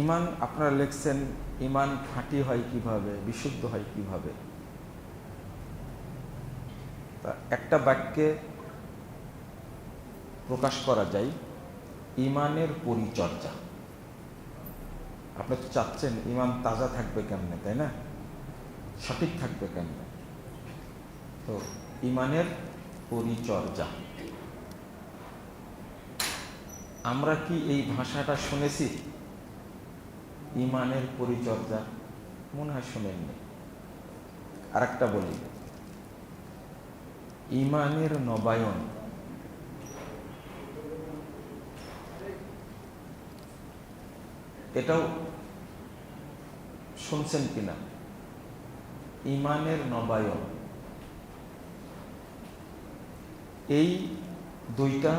ইমান আপনারা লিখছেন, ইমান খাঁটি হয় কিভাবে, বিশুদ্ধ হয় কিভাবে? তা একটা বাক্যে প্রকাশ করা যায় ইমানের পরিচর্যা। আপনি তো চাচ্ছেন ইমান তাজা থাকবে কেমনে, তাই না? সঠিক থাকবে কেমনে? তো ইমানের পরিচর্যা, আমরা কি এই ভাষাটা শুনেছি? ইমানের পরিচর্যা মনে হয় শুনেননি। আর একটা বলি, ইমানের নবায়ন। এটাও শুনছেন কিনা? ইমানের নবায়ন, এই দুইটা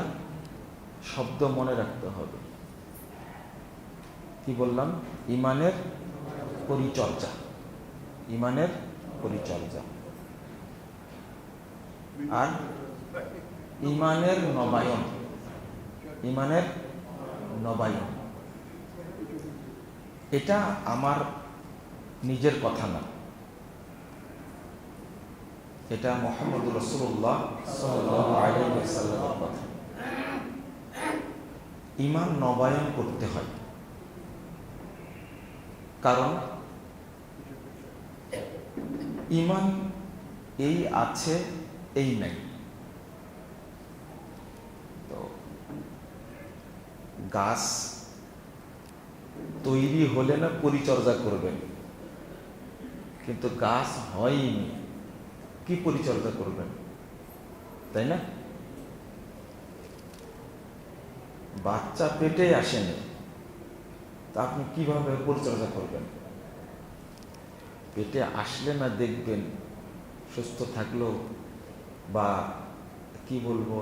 শব্দ মনে রাখতে হবে। কি বললাম? ইমানের পরিচর্যা, ইমানের পরিচর্যা আর ইমানের নবায়ন, ইমানের নবায়ন। এটা আমার নিজের কথা না, এটা মুহাম্মদ রাসূলুল্লাহ সাল্লাল্লাহু আলাইহি ওয়াসাল্লামের কথা। ইমান নবায়ন করতে হয়, কারণ ইমান এই আছে এই নাই। তো গাছ তৈরি হলে না পরিচর্যা করবেন, কিন্তু গাছ হয়নি, কি পরিচর্যা করবেন, তাই না? বাচ্চা পেটে আসেনি, তা আপনি কিভাবে পরিচর্যা করবেন? পেটে আসলে না দেখবেন সুস্থ থাকলো, বা কি বলবো,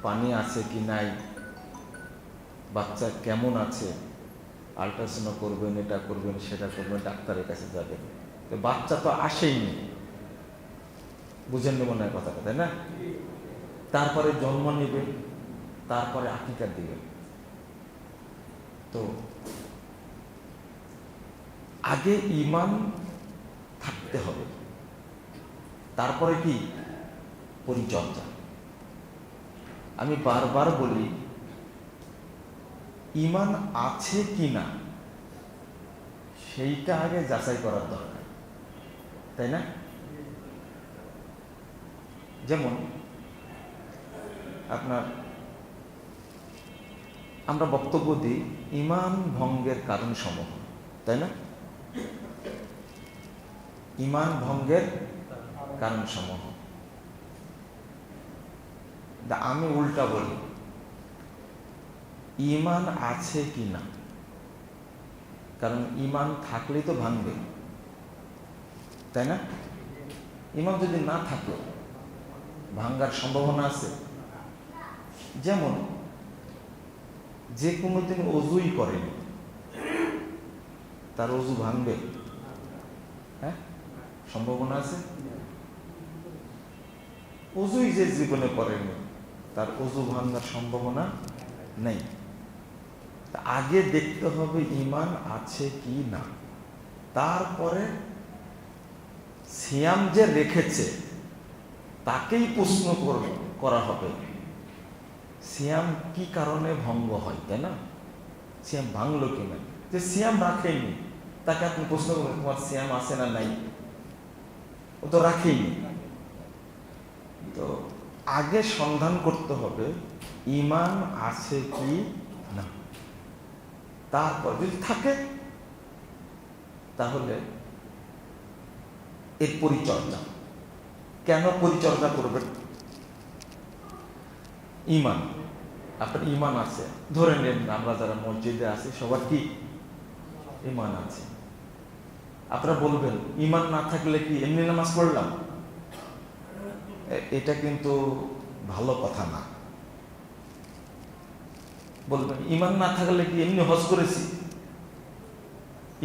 পানি আছে কি নাই, বাচ্চা কেমন আছে, আল্ট্রাসাউন্ড করবেন, এটা করবেন, সেটা করবেন, ডাক্তারের কাছে যাবেন। তো বাচ্চা তো আসেইনি, বুঝেননি মনে হয় কথাটা, তাই না? তারপরে জন্ম নেবেন, তারপরে আকিকা দিবেন। তো আগে ইমান থাকতে হবে, তারপরে কি পরিচর্যা। আমি বারবার বলি, ইমান আছে কি না সেইটা আগে যাচাই করার দরকার, তাই না? যেমন আপনার, আমরা বক্তব্য দিই ইমান ভঙ্গের কারণ সমূহ, তাই না? ইমান ভঙ্গের কারণ সমূহ। আমি উল্টা বলি, ইমান আছে কি না, কারণ ইমান থাকলেই তো ভাঙবে, তাই না? ইমান যদি না থাকলো ভাঙ্গার সম্ভাবনা আছে। যেমন যে কোনোদিন অজুই করেনি, তার অজু ভাঙবে? হ্যাঁ, সম্ভাবনা আছে? অজুই যে জীবনে করেনি, তার অজু ভাঙার সম্ভাবনা নেই। আগে দেখতে হবে ইমান আছে কি না, তারপরে সিয়াম যে রেখেছে তাকেই প্রশ্ন করা হবে সিয়াম কি কারণে ভঙ্গ হয়, তাই না? সিয়াম ভাঙলো কিনা। যে সিয়াম রাখেনি তাকে আপনি প্রশ্ন করবেন তোমার সিয়াম আছে না নাই, ও তো রাখেনি। তো আগে সন্ধান করতে হবে ইমান আছে কি না, তারপর যদি থাকে তাহলে এর পরিচর্যা। কেন পরিচর্যা করবেন? ইমান, আপনার ইমান আছে, ধরে নেন আমরা যারা মসজিদে আছি সবার কি ইমান আছে। আপনারা বলবেন ইমান না থাকলে কি এমনি নামাজ পড়লাম? এটা কিন্তু ভালো কথা না। বলবেন ইমান না থাকলে কি এমনি হজ করেছি,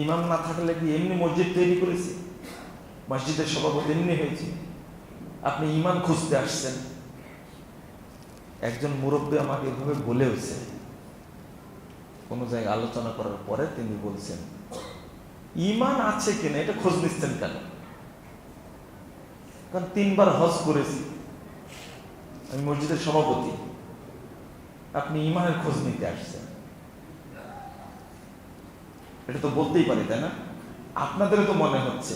ইমান না থাকলে কি এমনি মসজিদ তৈরি করেছি, মসজিদের সভাপতি এমনি হয়েছে। আপনি ইমান খুঁজতে আসছেন। একজন মুরব্বী আমাকে এভাবে বলেওছে কোনো জায়গায় আলোচনা করার পরে তিনি বলছেন, ইমান আছে কিনা এটা খোঁজ নিচ্ছেন কেন? কারণ 3 বার হজ করেছি, আমি মসজিদের সভাপতি, আপনি ইমানের খোঁজ নিতে আসছেন, এটা তো বলতেই পারি, তাই না? আপনাদেরও তো মনে হচ্ছে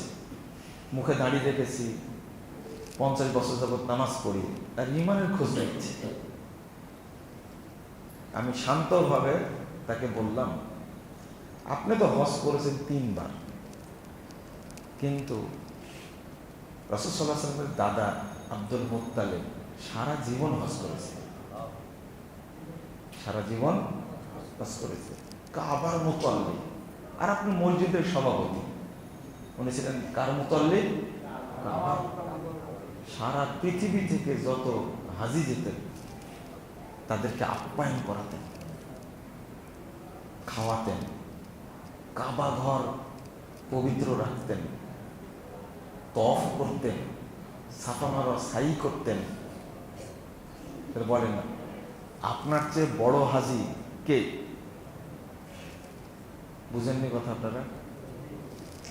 মুখে দাঁড়িয়ে রেখেছি, 50 বছর যাবত নামাজ পড়ি, আর ইমানের খোঁজ নিচ্ছে। আমি শান্তভাবে তাকে বললাম, আপনি তো হজ করেছেন 3 বার, কিন্তু রাসূল সাল্লাল্লাহু আলাইহি ওয়াসাল্লামের দাদা আব্দুল মুত্তালিব সারা জীবন হজ করেছে, সারা জীবন হজ করেছে, কাবার মুতাল্লি। আর আপনি মসজিদের সভাপতি, উনি ছিলেন কার মুতাল্লি? সারা পৃথিবী থেকে যত হাজি যেতেন তাদেরকে আপ্যায়ন করাতেন, খাওয়াতেন, কাবা ঘর পবিত্র রাখতেন, তওয়াফ করতেন, সাফা মারওয়া সাই করতেন। বলেন, আপনার চেয়ে বড় হাজি কে? বুঝেননি কথা আপনারা?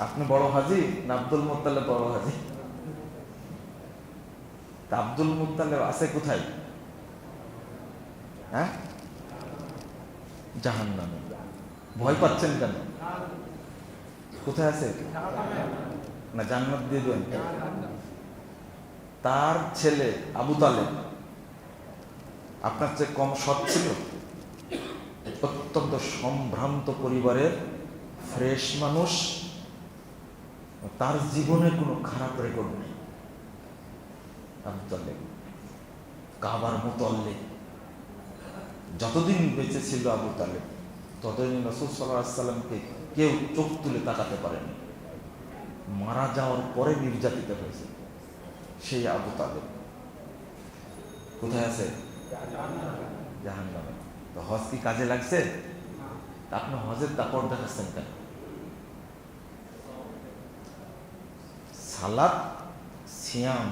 আপনি বড় হাজি না আব্দুল মুত্তালিব বড় হাজি? তা আব্দুল মুত্তালিব আছে কোথায়? হ্যাঁ, জাহান্নামে। ভয় পাচ্ছেন কেন? কোথায় আছে? না জান্নাত দিয়ে দেন। তার ছেলে আবু তালেব আপনার চেয়ে কম সৎ ছিল? অত্যন্ত সম্ভ্রান্ত পরিবারের ফ্রেশ মানুষ, তার জীবনে কোনো খারাপ রেকর্ড নেই। আবু তালেব কাবার মুতাল্লি, যতদিন বেঁচে ছিল আবু তালেব ততদিন রাসূল সাল্লাল্লাহু আলাইহি ওয়াসাল্লামকে কেউ চোখ তুলে তাকাতে পারেনি। মারা যাওয়ার পরে নির্যাতিত হয়েছে সেই আবু তালেব। কোথায় আছে? জাহান্নামে। তো হজ কি কাজে লাগছে? আপনি হজের দাপট দেখাচ্ছেন কেন? সালাত সিয়াম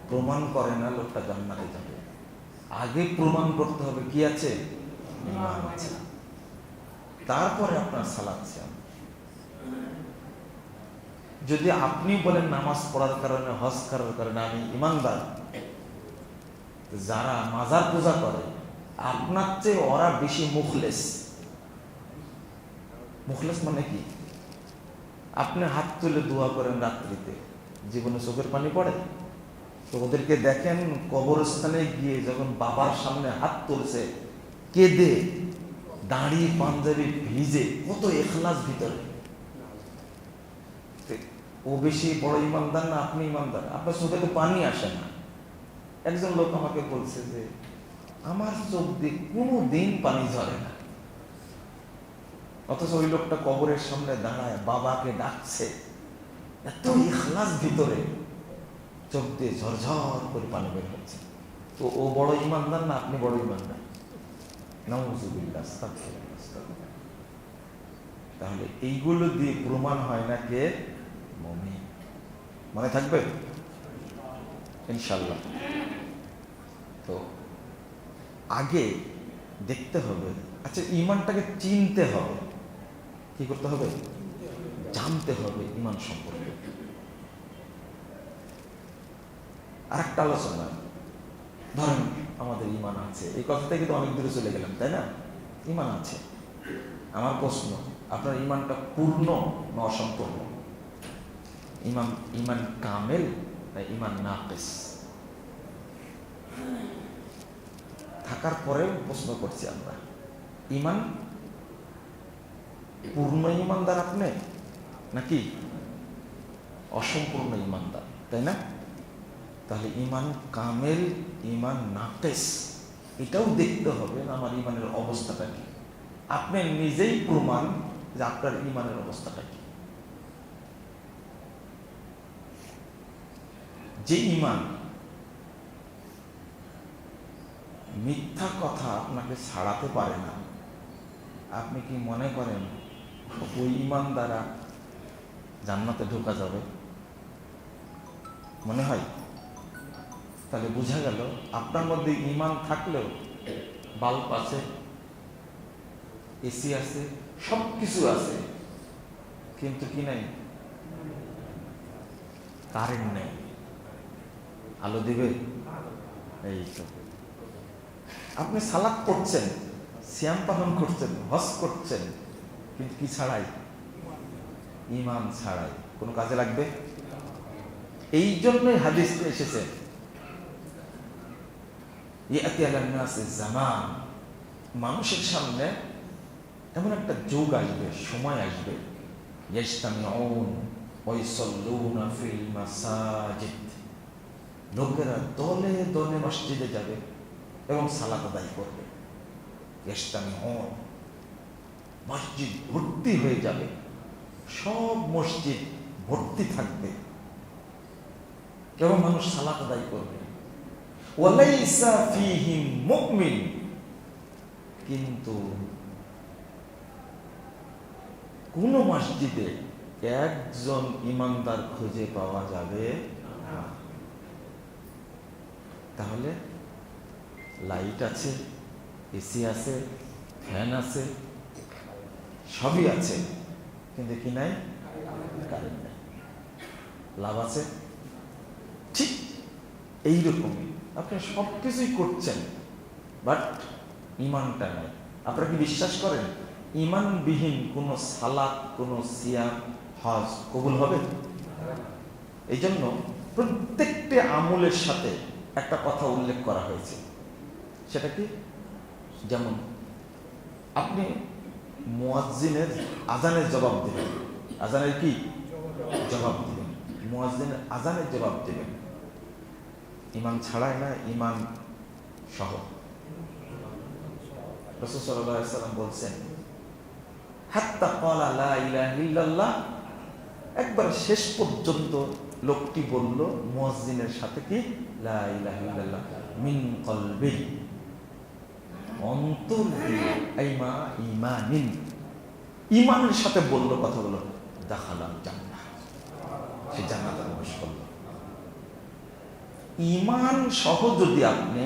প্রমাণ করে না লোকটা জান্নাতে যাবে। আগে প্রমাণ করতে হবে কি আছে? ঈমান আছে। তারপরে আপনার সালাত সিয়াম। যদি আপনি বলেন নামাজ পড়ার কারণে, হজ করার কারণে আমি ঈমানদার, যারা মাজার পূজা করে আপনার চেয়ে ওরা বেশি মুখলেস। মুখলেস মানে কি? আপনি হাত তুলে দোয়া করেন রাত্রিতে, জীবনে চোখের পানি পড়ে? তো ওদেরকে দেখেন কবরস্থানে গিয়ে যখন বাবার সামনে হাত তুলছে, কেঁদে, দাঁড়িয়ে, পাঞ্জাবি ভিজে, কত ইখলাস ভিতরে। ও বেশি বড় ইমানদার না আপনি ইমানদার? আপনার চোখে তো পানি আসে না। একজন লোক আমাকে বলছে যে আমার চোখ দিয়ে কোনো দিন পানি ঝরে না, অথচ ওই লোকটা কবরের সামনে দাঁড়ায় বাবাকে ডাকছে, এত ইখলাস ভিতরে, চোখ দিয়ে ঝরঝর করে পানি বের হচ্ছে। তো ও বড় ইমানদার না আপনি বড় ইমানদার? নাউযুবিল্লাহ, আস্তাগফিরুল্লাহ, আস্তাগফিরুল্লাহ। তাহলে এইগুলো দিয়ে প্রমাণ হয় না কে মুমিন। মনে থাকবে ইনশাআল্লাহ। তো আগে দেখতে হবে, আচ্ছা ঈমানটাকে চিনতে হবে। কি করতে হবে? জানতে হবে ঈমান সম্পর্কে। আরেকটা আলোচনা, ধরেন আমাদের ঈমান আছে, এই কথা থেকে তো অনেক দূরে চলে গেলাম, তাই না? ঈমান আছে। আমার প্রশ্ন, আপনার ঈমানটা পূর্ণ না অসম্পূর্ণ? ঈমান কামেল না ঈমান নাকিস? থাকার পরেও প্রশ্ন করছি আমরা, ঈমান পূর্ণ ঈমানদার আপনি নাকি অসম্পূর্ণ ঈমানদার, তাই না? তাহলে ঈমান কামেল, ঈমান নাকিস, এটাও দেখতে হবে আমার ঈমানের অবস্থাটা কি। আপনি নিজেই প্রমাণ যে আপনার ঈমানের অবস্থাটা কি। যে ঈমান মিথ্যা কথা আপনাকে ছাড়াতে পারে না, আপনি কি মনে করেন ওই ঈমান দ্বারা জান্নাতে ঢোকা যাবে? মনে হয়? তাহলে বোঝা গেল আপনার মধ্যে ঈমান থাকলেও বাল্ব আছে, এসি আছে, সব কিছু আছে, কিন্তু কি নাই? কারেন্ট নেই। আলো দিবে? এই তো। আপনি সালাত করছেন, সিয়াম পালন করছেন, হজ করছেন, কিন্তু কি ছাড়াই? ঈমান ছাড়াই কোনো কাজে লাগবে? এই জন্যই হাদিসে এসেছে, ইয়াতি আলান নাস জামান, মানুষের সামনে এমন একটা যুগ আসবে, সময় আসবে, ইয়াজতামিউন ওয়া ইউসাল্লুনা ফিল মাসাজিদ, লোকেরা দলে দলে মসজিদে যাবে এবং সালাত আদায় করবে। ইয়াজতামিউন, মসজিদ ভর্তি হয়ে যাবে, সব মসজিদ ভর্তি থাকবে এবং মানুষ সালাত আদায় করবে। ওয়ালাইসা ফীহিম মুমিন, কিন্তু কোন মসজিদে একজন ইমানদার খুঁজে পাওয়া যাবে না। তাহলে লাইট আছে, এসি আছে, ফ্যান আছে, সবই আছে, কিন্তু কি নাই? কারেন্ট নাই। লাভ আছে? ঠিক এইরকমই আপনি সব কিছুই করছেন, বাট ইমানটা নাই। আপনারা কি বিশ্বাস করেন ইমানবিহীন কোন সালাত, কোন সিয়াম, হজ কবুল হবে? এই জন্য প্রত্যেকটি আমলের সাথে একটা কথা উল্লেখ করা হয়েছে। সেটা কি? যেমন আপনি মুয়াজ্জিনের আজানের জবাব দেবেন, আজানের কি জবাব দেবেন, মুয়াজ্জিনের আজানের জবাব দেবেন। ইমান ছাড়াই না, ইমান সহ। রাসূল সাল্লাল্লাহু আলাইহি ওয়াসাল্লাম বলছেন, হাত্তা ক্বালা লা ইলাহা ইল্লাল্লাহ, একবার শেষ পর্যন্ত লোকটি বলল মুয়াজ্জিনের সাথে কি লা ইলাহা ইল্লাল্লাহ মিন কলবি, অন্তর দিয়ে, আইমা ঈমানিন, ঈমানের সাথে বলল কথাগুলো, দাখালাল জান্নাহ, সে জান্নাতে প্রবেশ করল। ঈমান সহ যদি আপনি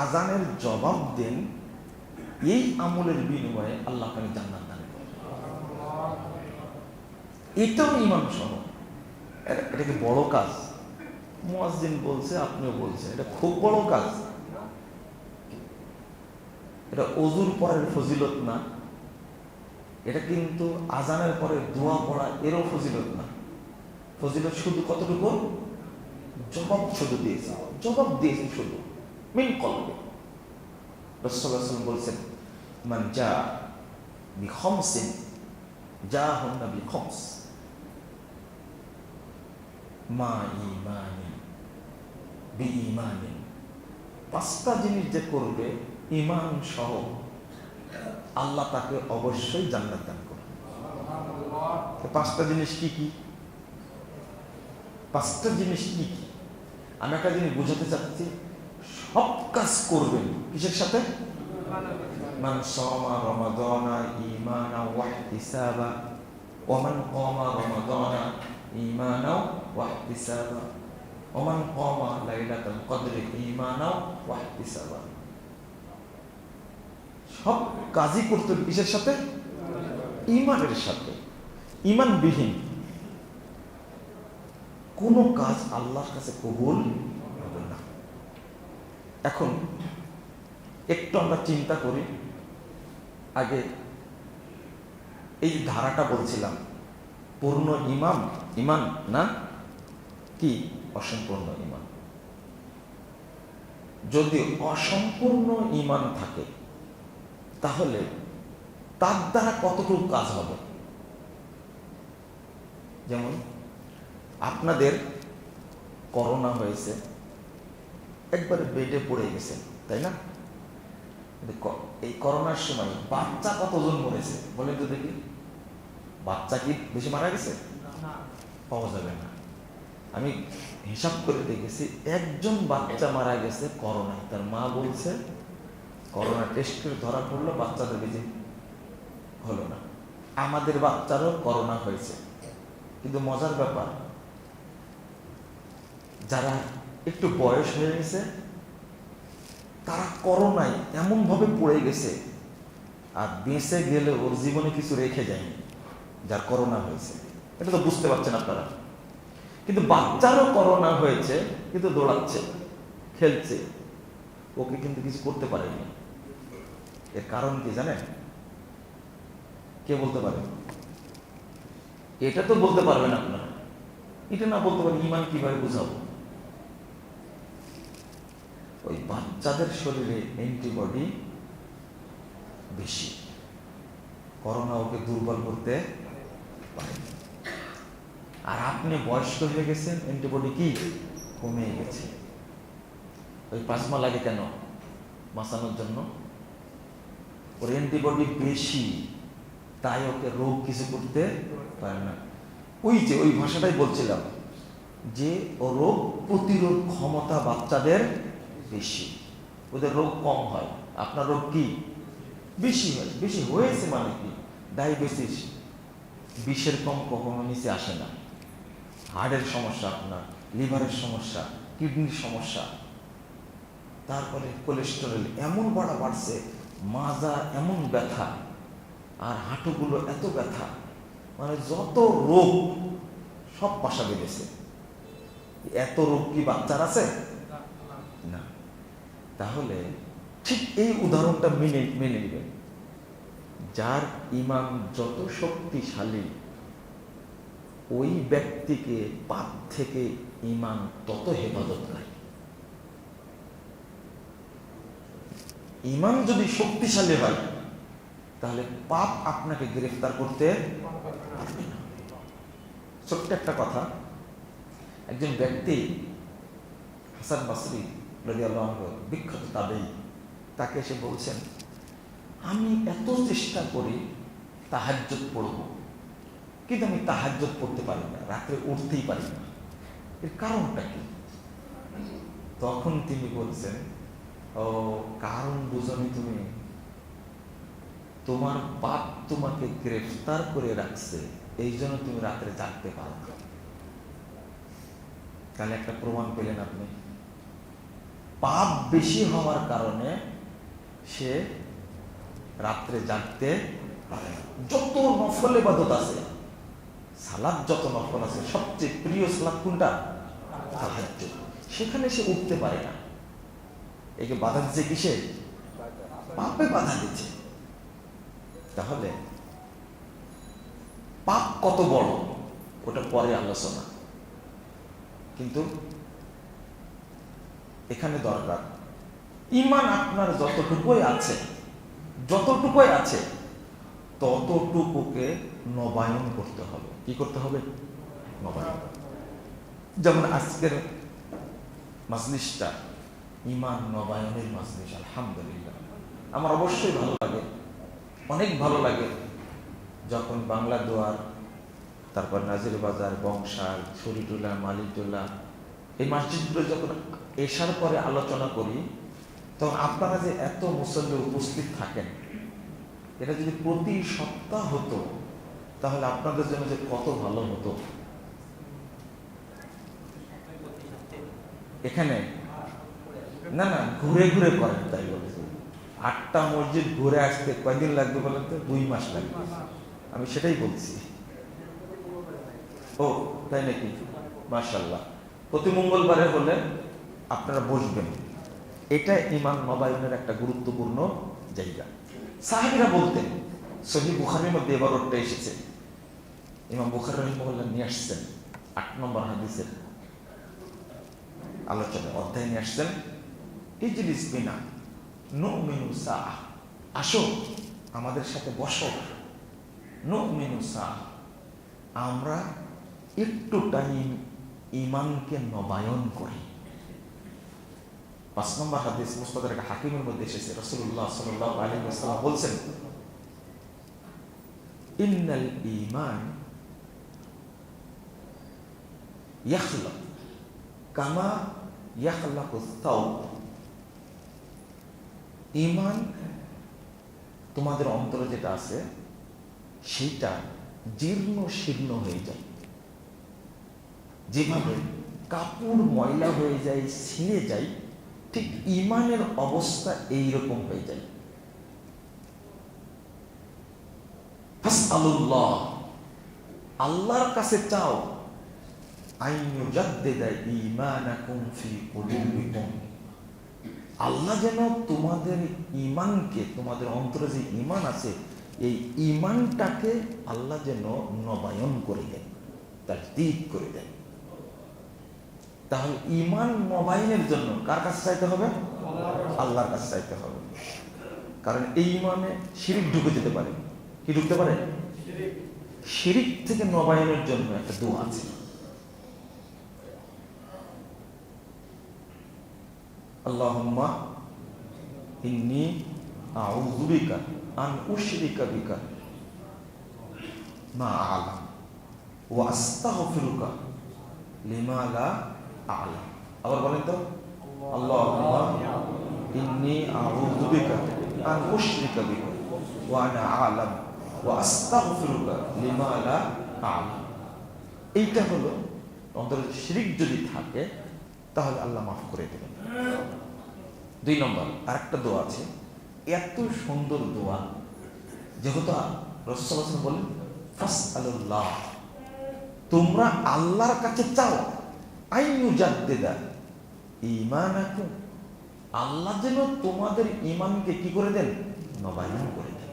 আজানের জবাব দেন, এই আমলের বিনিময়ে আল্লাহ আপনাকে জান্নাত দান করবেন। এটাও ঈমান সহ। এটা কি বড় কাজ? মুয়াজ্জিন বলছে, আপনিও বলছেন, এটা খুব বড় কাজ। এটা ওযুর পরের ফজিলত না, এটা কিন্তু আজানের পরে দোয়া পড়া এরও ফজিলত না। ফজিলত শুধু কতটুকু? জবাব শুধু দিয়েছে, জবাব দিয়েছে শুধু মিন কলবে। রাসূলুল্লাহ সাল্লাল্লাহু আলাইহি ওয়াসাল্লাম বলছেন, মান জা বিখামসিন জাহুন্না বিখামস মা ঈমানি বিঈমানি, পাঁচটা জিনিস যে করবে ঈমান সহ, আল্লাহ তাকে অবশ্যই জান্নাত দান করবে। পাঁচটা জিনিস কি কি? পাঁচটা জিনিস কি কি? আমি একটা জিনিস বুঝাতে চাচ্ছি, সব কাজ করবেন কিসের সাথে? মান সামা রমাদানা ঈমানাও ওয়া ইহতিসাবা ওয়া মান কামা রমাদানা ঈমানাও ওয়া ইহতিসাবা ওয়া মান কামা লাইলাতুল কদরি ঈমানাও ওয়া ইহতিসাবা। সব কাজই করতে কিসের সাথে? ঈমানের সাথে। ঈমানবিহীন কোন কাজ আল্লাহর কাছে কবুল হবে না। এখন একটু আমরা চিন্তা করি, আগে এই ধারাটা বলছিলাম, পূর্ণ ঈমান না কি অসম্পূর্ণ ঈমান? যদি অসম্পূর্ণ ঈমান থাকে তাহলে তার দ্বারা কতটুকু কাজ হবে? যেমন আপনাদের করোনা হয়েছে, একবারে বেডে পড়ে গেছেন, তাই না? এই করোনার সময় বাচ্চা কতজন মরেছে বলেন তো দেখি? বাচ্চা কি বেশি মারা গেছে? পাওয়া যাবে না। আমি হিসাব করে দেখেছি, একজন বাচ্চা মারা গেছে করোনায়, তার মা বলছে করোনা টেস্ট করে ধরা পড়লো, বাচ্চাদের বেশি হলো না। আমাদের বাচ্চারও করোনা হয়েছে, কিন্তু মজার ব্যাপার, যারা একটু বয়স হয়ে গেছে তারা করোনায় এমন ভাবে পড়ে গেছে, আর বেঁচে গেলে ওর জীবনে কিছু রেখে যায়নি, যার করোনা হয়েছে। এটা তো বুঝতে পারছেন আপনারা। কিন্তু বাচ্চারও করোনা হয়েছে, কিন্তু দৌড়াচ্ছে, খেলছে, ওকে কিন্তু কিছু করতে পারেনি। এর কারণ কি জানেন? কে বলতে পারে? এটা তো বলতে পারবেন আপনারা। এটা না বলতে পারেন, ইমান কিভাবে বুঝাবো? ওই বাচ্চাদের শরীরে অ্যান্টিবডি বেশি, করোনা ওকে দুর্বল করতে পারে। আর আপনি বয়স্ক হয়ে গেছেন, অ্যান্টিবডি কি কমে গেছে। ওই প্লাজমা লাগে কেন? বাঁচানোর জন্য। ওর অ্যান্টিবডি বেশি, তাই ওকে রোগ কিছু করতে পারে না। ওই যে ওই ভাষাটাই বলছিলাম যে ও রোগ প্রতিরোধ ক্ষমতা বাচ্চাদের বেশি, ওদের রোগ কম হয়। আপনার রোগ কি বেশি হয়। বেশি হয়েছে মানে কি? ডায়াবেটিস 20-এর কম কখনো নিচে আসে না। হার্টের সমস্যা, আপনার লিভারের সমস্যা, কিডনির সমস্যা, তারপরে কোলেস্টেরল এমন বাড়ছে, মাজা এমন ব্যথা, আর হাঁটুগুলো এত ব্যথা, মানে যত রোগ সব পাশা বেড়েছে। এত রোগ কি বাচ্চার আছে? না। তাহলে ঠিক এই উদাহরণটা মেনে নেবেন। যার ইমান যত শক্তিশালী, ওই ব্যক্তিকে পাপ থেকে ইমান তত হেফাজত করে। ইমান যদি শক্তিশালী হয়, তাহলে পাপ আপনাকে গ্রেফতার করতে পারবে না। ছোট্ট একটা কথা, একজন ব্যক্তি হাসান বসরি রাদিয়াল্লাহু আনহু, বিখ্যাত তাবেঈ, তাকে এসে বলছেন, আমি এত চেষ্টা করি তাহাজ্জুদ পড়ব, কিন্তু আমি তাহাজ্জুদ পড়তে পারি না, রাত্রে উঠতেই পারি না, এর কারণটা কি? তখন তিনি বলছেন, ও কারণ বুঝনি তুমি, তোমার পাপ তোমাকে গ্রেফতার করে রাখছে, এই জন্য তুমি রাত্রে জাগতে পারো না। তাহলে একটা প্রমাণ পেলেন আপনি, পাপ বেশি হওয়ার কারণে সে রাত্রে জাগতে পারে না। যত নফল ইবাদত আছে, সালাত যত নফল আছে, সবচেয়ে প্রিয় সালাত কোনটা? তাহাজ্জুদ। সেখানে সে উঠতে পারে না। একে বাধা দিচ্ছে কিসে? পাপে বাধা দিচ্ছে। তাহলে পাপ কত বড় ওটা পরে আলোচনা, কিন্তু এখানে দরকার ইমান আপনার যতটুকুই আছে ততটুকুকে নবায়ন করতে হবে। কি করতে হবে? নবায়ন। যেমন আজকের মাজলিসটা ইমান নবায়নের মাজলিস, আলহামদুলিল্লাহ। আমার অবশ্যই ভালো লাগে, অনেক ভালো লাগে যখন বাংলা দোয়ার, তারপর নাজির বাজার, বংশাল, শরীটুলা, মালিটুলা, এই মসজিদগুলো যখন এশার পরে আলোচনা করি, তখন আপনারা যে এত মুসল্লি উপস্থিত থাকেন, এটা যদি প্রতি সপ্তাহ হতো তাহলে আপনাদের জন্য যে কত ভালো হতো। এখানে না ঘুরে ঘুরে করেন, তাই বলেছে 8টা মসজিদ ঘুরে আসতে কয়দিন লাগবে বলেন তো? 2 মাস লাগবে। আমি সেটাই বলছি। ও তাই নাকি? মাশাআল্লাহ। প্রতি মঙ্গলবারে হলে আপনারা বসবেন। এটা ইমান নবায়নের একটা গুরুত্বপূর্ণ জায়গা। সাহাবীরা বলতেন, সহিহ বুখারীর মধ্যে এবার ওটা এসেছে, ইমাম বুখারী রাহিমাহুল্লাহ নিয়ে আসছেন 8 নম্বর হাদিসের আলোচনা অধ্যায় নিয়ে আসছেন, ইজলিস বিনা নুমিনু সাআহ, আসো আমাদের সাথে বসো, নুমিনু সাআহ, আমরা একটু টাইম ইমানকে নবায়ন করি। 5 নম্বর হাদিস মুস্তাদরাক হাকিমের মধ্যে এসেছে, রাসূলুল্লাহ সাল্লাল্লাহু আলাইহি ওয়াসাল্লাম বলছেন, ইন্নাল ঈমান ইয়াখলাক কামা ইয়াখলাকুস সাওব, ঈমান তোমাদের অন্তরে যেটা আছে সেটা জীর্ণ শীর্ণ হয়ে যায়, যেভাবে কাপড় ময়লা হয়ে যায়, ছিঁড়ে যায়, ঠিক ঈমানের অবস্থা এইরকম হয়ে যায়। ফাসআলুল্লাহ, আল্লাহর কাছে চাও, আইয়ুজাদ্দিদা ঈমানাকুম ফি কুলুবিকুম, আল্লাহ যেন তোমাদের ঈমানকে, তোমাদের অন্তরে যে ঈমান আছে এই ঈমানটাকে আল্লাহ যেন নবায়ন করে দেন, তাজদীদ করে দেন। তাহলে ঈমান নবায়নের জন্য কার কাছে চাইতে হবে? আল্লাহর কাছে চাইতে হবে। কারণ এই ঈমানে শিরিক ঢুকে যেতে পারে। কি ঢুকতে পারে? শিরিক থেকে নবায়নের জন্য একটা দোয়া আছে। আল্লাহুম্মা ইন্নী আউযু বিকা আন উশরিকা বিকা মা আ'লাম ওয়া আস্তাগফিরুকা লিমা লা আ'লাম। আবার বলেন তো, আল্লাহুম্মা ইন্নী আউযু বিকা আন উশরিকা বিকা ওয়া আনা আ'লাম ওয়া আস্তাগফিরুকা লিমা লা আ'লাম। এইটা হলো অন্তরে শিরিক যদি থাকে তাহলে আল্লাহ মাফ করে দেবেন। 2 নম্বর আরেকটা দোয়া আছে, এত সুন্দর দোয়া, যেহেতু রাসূল সাল্লাল্লাহু আলাইহি ওয়াসাল্লাম বলেন ফাসআলুল্লাহ, তোমরা আল্লাহর কাছে চাও, আইয়ুজাদ্দিদা ঈমানাকুম, আল্লাহ যেন তোমাদের ঈমানকে কি করে দেন? নবায়ন করে দেন।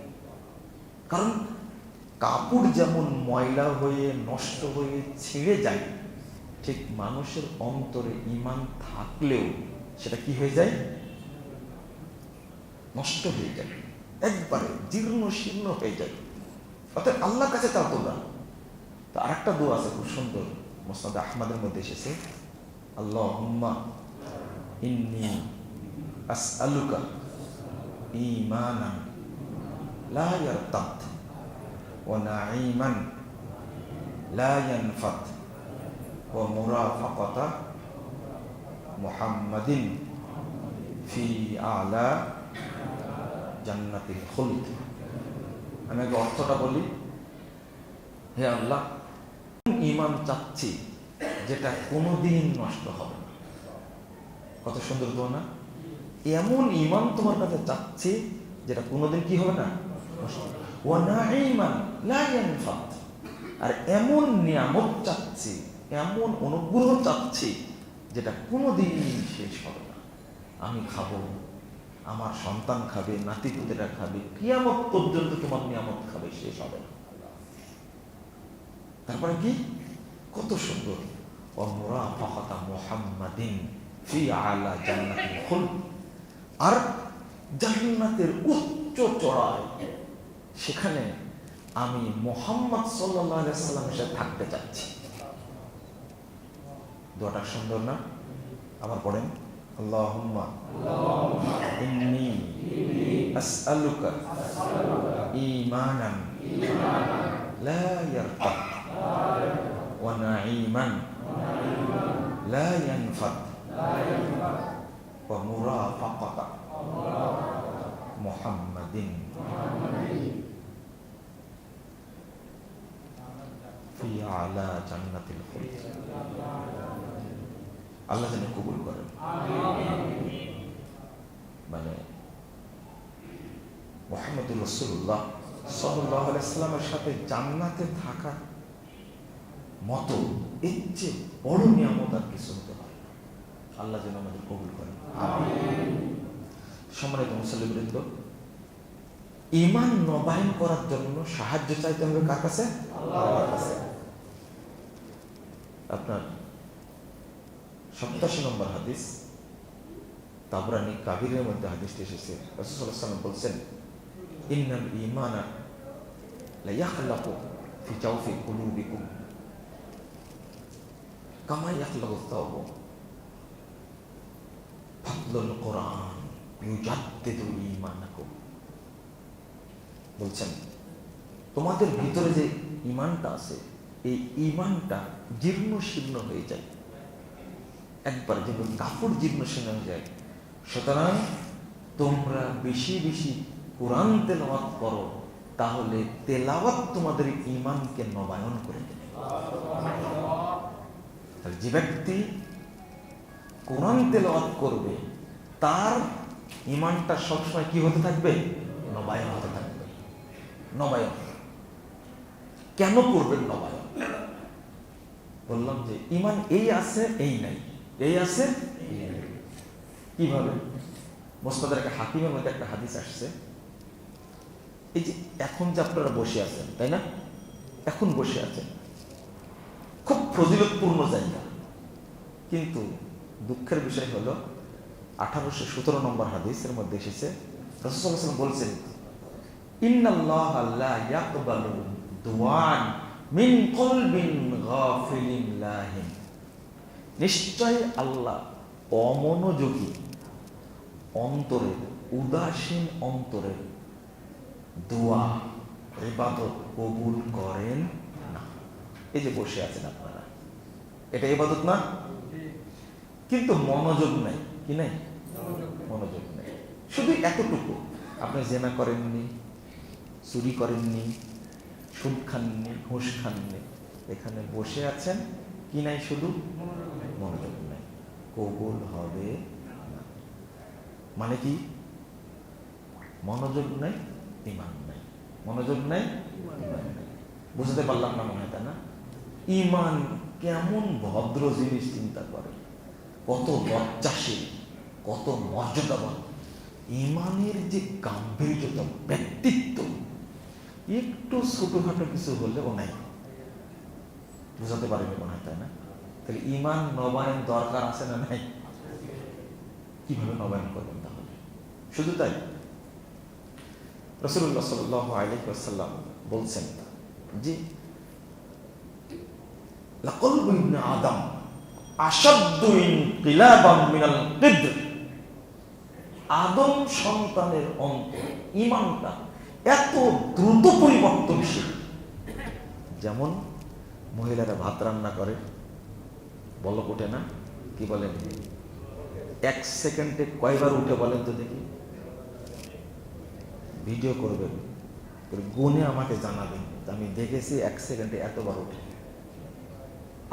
কারণ কাপড় যেমন ময়লা হয়ে নষ্ট হয়ে ছিঁড়ে যায়, ঠিক মানুষের অন্তরে ঈমান থাকলেও সেটা কি হয়ে যায়? নষ্ট হয়ে যায়, একবারে জীর্ণ শীর্ণ হয়ে যায়। অর্থাৎ আল্লাহর কাছে চাও তোমরা। তো আরেকটা দোয়া আছে খুব সুন্দর, মুসনাদ আহমদের মধ্যে এসেছে, আল্লাহুম্মা ইন্নী আসআলুকা ঈমানান লা ইয়ারতাদ ওয়া নাঈমান লা ইয়ানফাদ ওয়া মুরাফাকাতা মুহাম্মাদিন ফি আ'লা জান্নাতিল খুলদ। আমি আগে অর্থটা বলি। হে আল্লাহ, ঈমান চাচ্ছি যেটা কোনোদিন নষ্ট হবে না। কত সুন্দর দোয়া না? এমন ঈমান তোমার কাছে চাচ্ছি যেটা কোনোদিন কি হবে না? নষ্ট। ওয়া নাঈমান লা ইয়ানফাদ, আর এমন নিয়ামত চাচ্ছি, এমন অনুগ্রহ চাচ্ছি যেটা কোনোদিন শেষ হবে না। আমি খাবো, আমার সন্তান খাবে, নাতিপুতেরা খাবে, কিয়ামত পর্যন্ত তোমার নিয়ামত খাবে, শেষ হবে না। তারপরে কি? কত সুন্দর, ওয়া মুরাফাকাতা মুহাম্মাদিন ফি আ'লা জান্নাতিল খুলদ, আর জান্নাতের উচ্চ চড়ায় সেখানে আমি মুহাম্মদ সাল্লাল্লাহু আলাইহি ওয়াসাল্লামের সাথে থাকতে চাচ্ছি। দোয়াটা সুন্দর না? আবার পড়েন, আল্লাহুম্মা ইন্নী আসআলুকা ঈমানান লা ইয়ারতাদ ওয়া নাঈমান লা ইয়ানফাদ ওয়া মুরাফাকাতা মুহাম্মাদিন ফি আ'লা জান্নাতিল খুলদ। আল্লাহ যেন কবুল করেন। মানে মুহাম্মদুর রাসূলুল্লাহ সাল্লাল্লাহু আলাইহি ওয়াসাল্লামের সাথে জান্নাতে থাকার মতো এর চেয়ে বড় নিয়ামত আর কিছু হতে পারে না। আল্লাহ যেন আমাদের কবুল করেন। আমিন। সম্মানিত মুসল্লিবৃন্দ, ঈমান নবায়ন করার জন্য সাহায্য চাইতে হবে কার কাছে? আল্লাহর কাছে। আপনার 87 নম্বর হাদিস, তাবরানী কাবিরের মধ্যে হাদিসটি এসেছে। রাসূল সাল্লাল্লাহু আলাইহি ওয়াসাল্লাম বলছেন, ইন্নাল ঈমানা লা ইয়াখলাকু ফি জাওফি কুলুবিকুম কামা ইয়াখলাকু আত-তাওব ফাদলুল কুরআন ইউজাদ্দিদু ঈমানাকুম। বলছেন তোমাদের ভিতরে যে ঈমানটা আছে, এই ঈমানটা জীর্ণ শীর্ণ হয়ে যায়, একবার যেমন কাপড় জীর্ণ শীর্ণ হয়ে যায়। সুতরাং তোমরা বেশি বেশি কোরআন তেলাওয়াত করো, তাহলে তেলাওয়াত তোমাদের ঈমানকে নবায়ন করে দেবে। যে ব্যক্তি কোরআন তেলাওয়াত করবে তার ঈমানটা সবসময় কি হতে থাকবে? নবায়ন হতে থাকবে। নবায়ন। কেন করবেন নবায়ন? বললাম যে ইমান এই আছে এই নাই, এই আছে এই নাই। কিভাবে? মুসনাদের একটা হাকিমের মধ্যে একটা হাদিস আসছে, এই যে এখন যে আপনারা বসে আছেন, তাই না? এখন বসে আছেন, খুব ফজিলতপূর্ণ জায়গা, কিন্তু দুঃখের বিষয় হলো 1817 নম্বর হাদিসের মধ্যে এসেছে, রাসূল সাল্লাল্লাহু আলাইহি ওয়াসাল্লাম বলছেন, ইন্নাল্লাহা লা ইয়াকবালু দুআন মিন কলবিন গাফিলিন লাহিন। নিশ্চয় আল্লাহ অমনোযোগী অন্তরে, উদাসীন অন্তরে দোয়া ইবাদত কবুল করেন না। এই যে বসে আছেন আপনারা, এটা ইবাদত না? কিন্তু মনোযোগ নাই, কি নাই? মনোযোগ নাই। শুধু এতটুকু, আপনি জেনা করেননি, চুরি করেননি, সুদ খাননি, ঘুষ খাননি, এখানে বসে আছেন, কি নাই? শুধু মনোযোগ নাই, কবুল হবে না। মানে কি? মনোযোগ নাই, ঈমান নাই। মনোযোগ নাই, ঈমান নাই। বুঝতে পারলাম না মনে হয়, তাই না? ঈমান কেমন ভদ্র জিনিস চিন্তা করে, কত লজ্জাশীল, কত মর্যাদাবান। ঈমানের যে গাম্ভীর্যতা, ব্যক্তিত্ব, একটু ছোটখাটো কিছু হলেও নাই। বুঝাতে পারিনি মনে হয়, তাই না? তাহলে ঈমান নবায়ন দরকার আছে না নাই? কিভাবে নবায়ন করবেন তাহলে? শুধু তাই, রাসূলুল্লাহ সাল্লাল্লাহু আলাইহি ওয়াসাল্লাম বলছেন যে লাকলবু ইবনে আদম আশাদ্দু ইনকিলাবাম মিনাল কিদ্র। আদম সন্তানের অন্তর, ঈমানটা এত দ্রুত পরিবর্তনশীল, যেমন মহিলারা ভাত রান্না করে, বলক ওঠে না, কি বলেন? 1 সেকেন্ডে কয়বার উঠে বলেন তো দেখি? ভিডিও করবেন, গুনে আমাকে জানাবেন, আমি দেখেছি 1 সেকেন্ডে এতবার উঠে।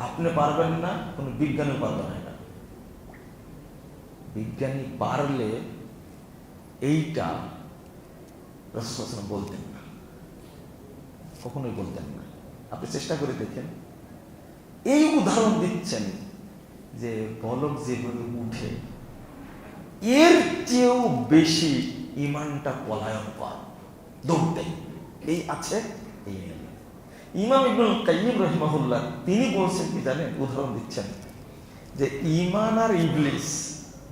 আপনি পারবেন না, কোনো বিজ্ঞানী পারবে না। এটা বিজ্ঞানী পারলে এইটা রাসূল সাল্লাল্লাহু আলাইহি ওয়াসাল্লাম বলতেন না, কখনোই বলতেন না। আপনি চেষ্টা করে দেখেন। এই উদাহরণ দিচ্ছেন যে বলক যেভাবে উঠে, এর চেয়েও বেশি ঈমানটা পলায়ন পায়, দৌড়তে। এই আছে, এই নেই। ইমাম ইবনুল কাইয়্যিম রাহিমাহুল্লাহ তিনি বলছেন কি জানেন? উদাহরণ দিচ্ছেন যে ঈমান আর ইবলিস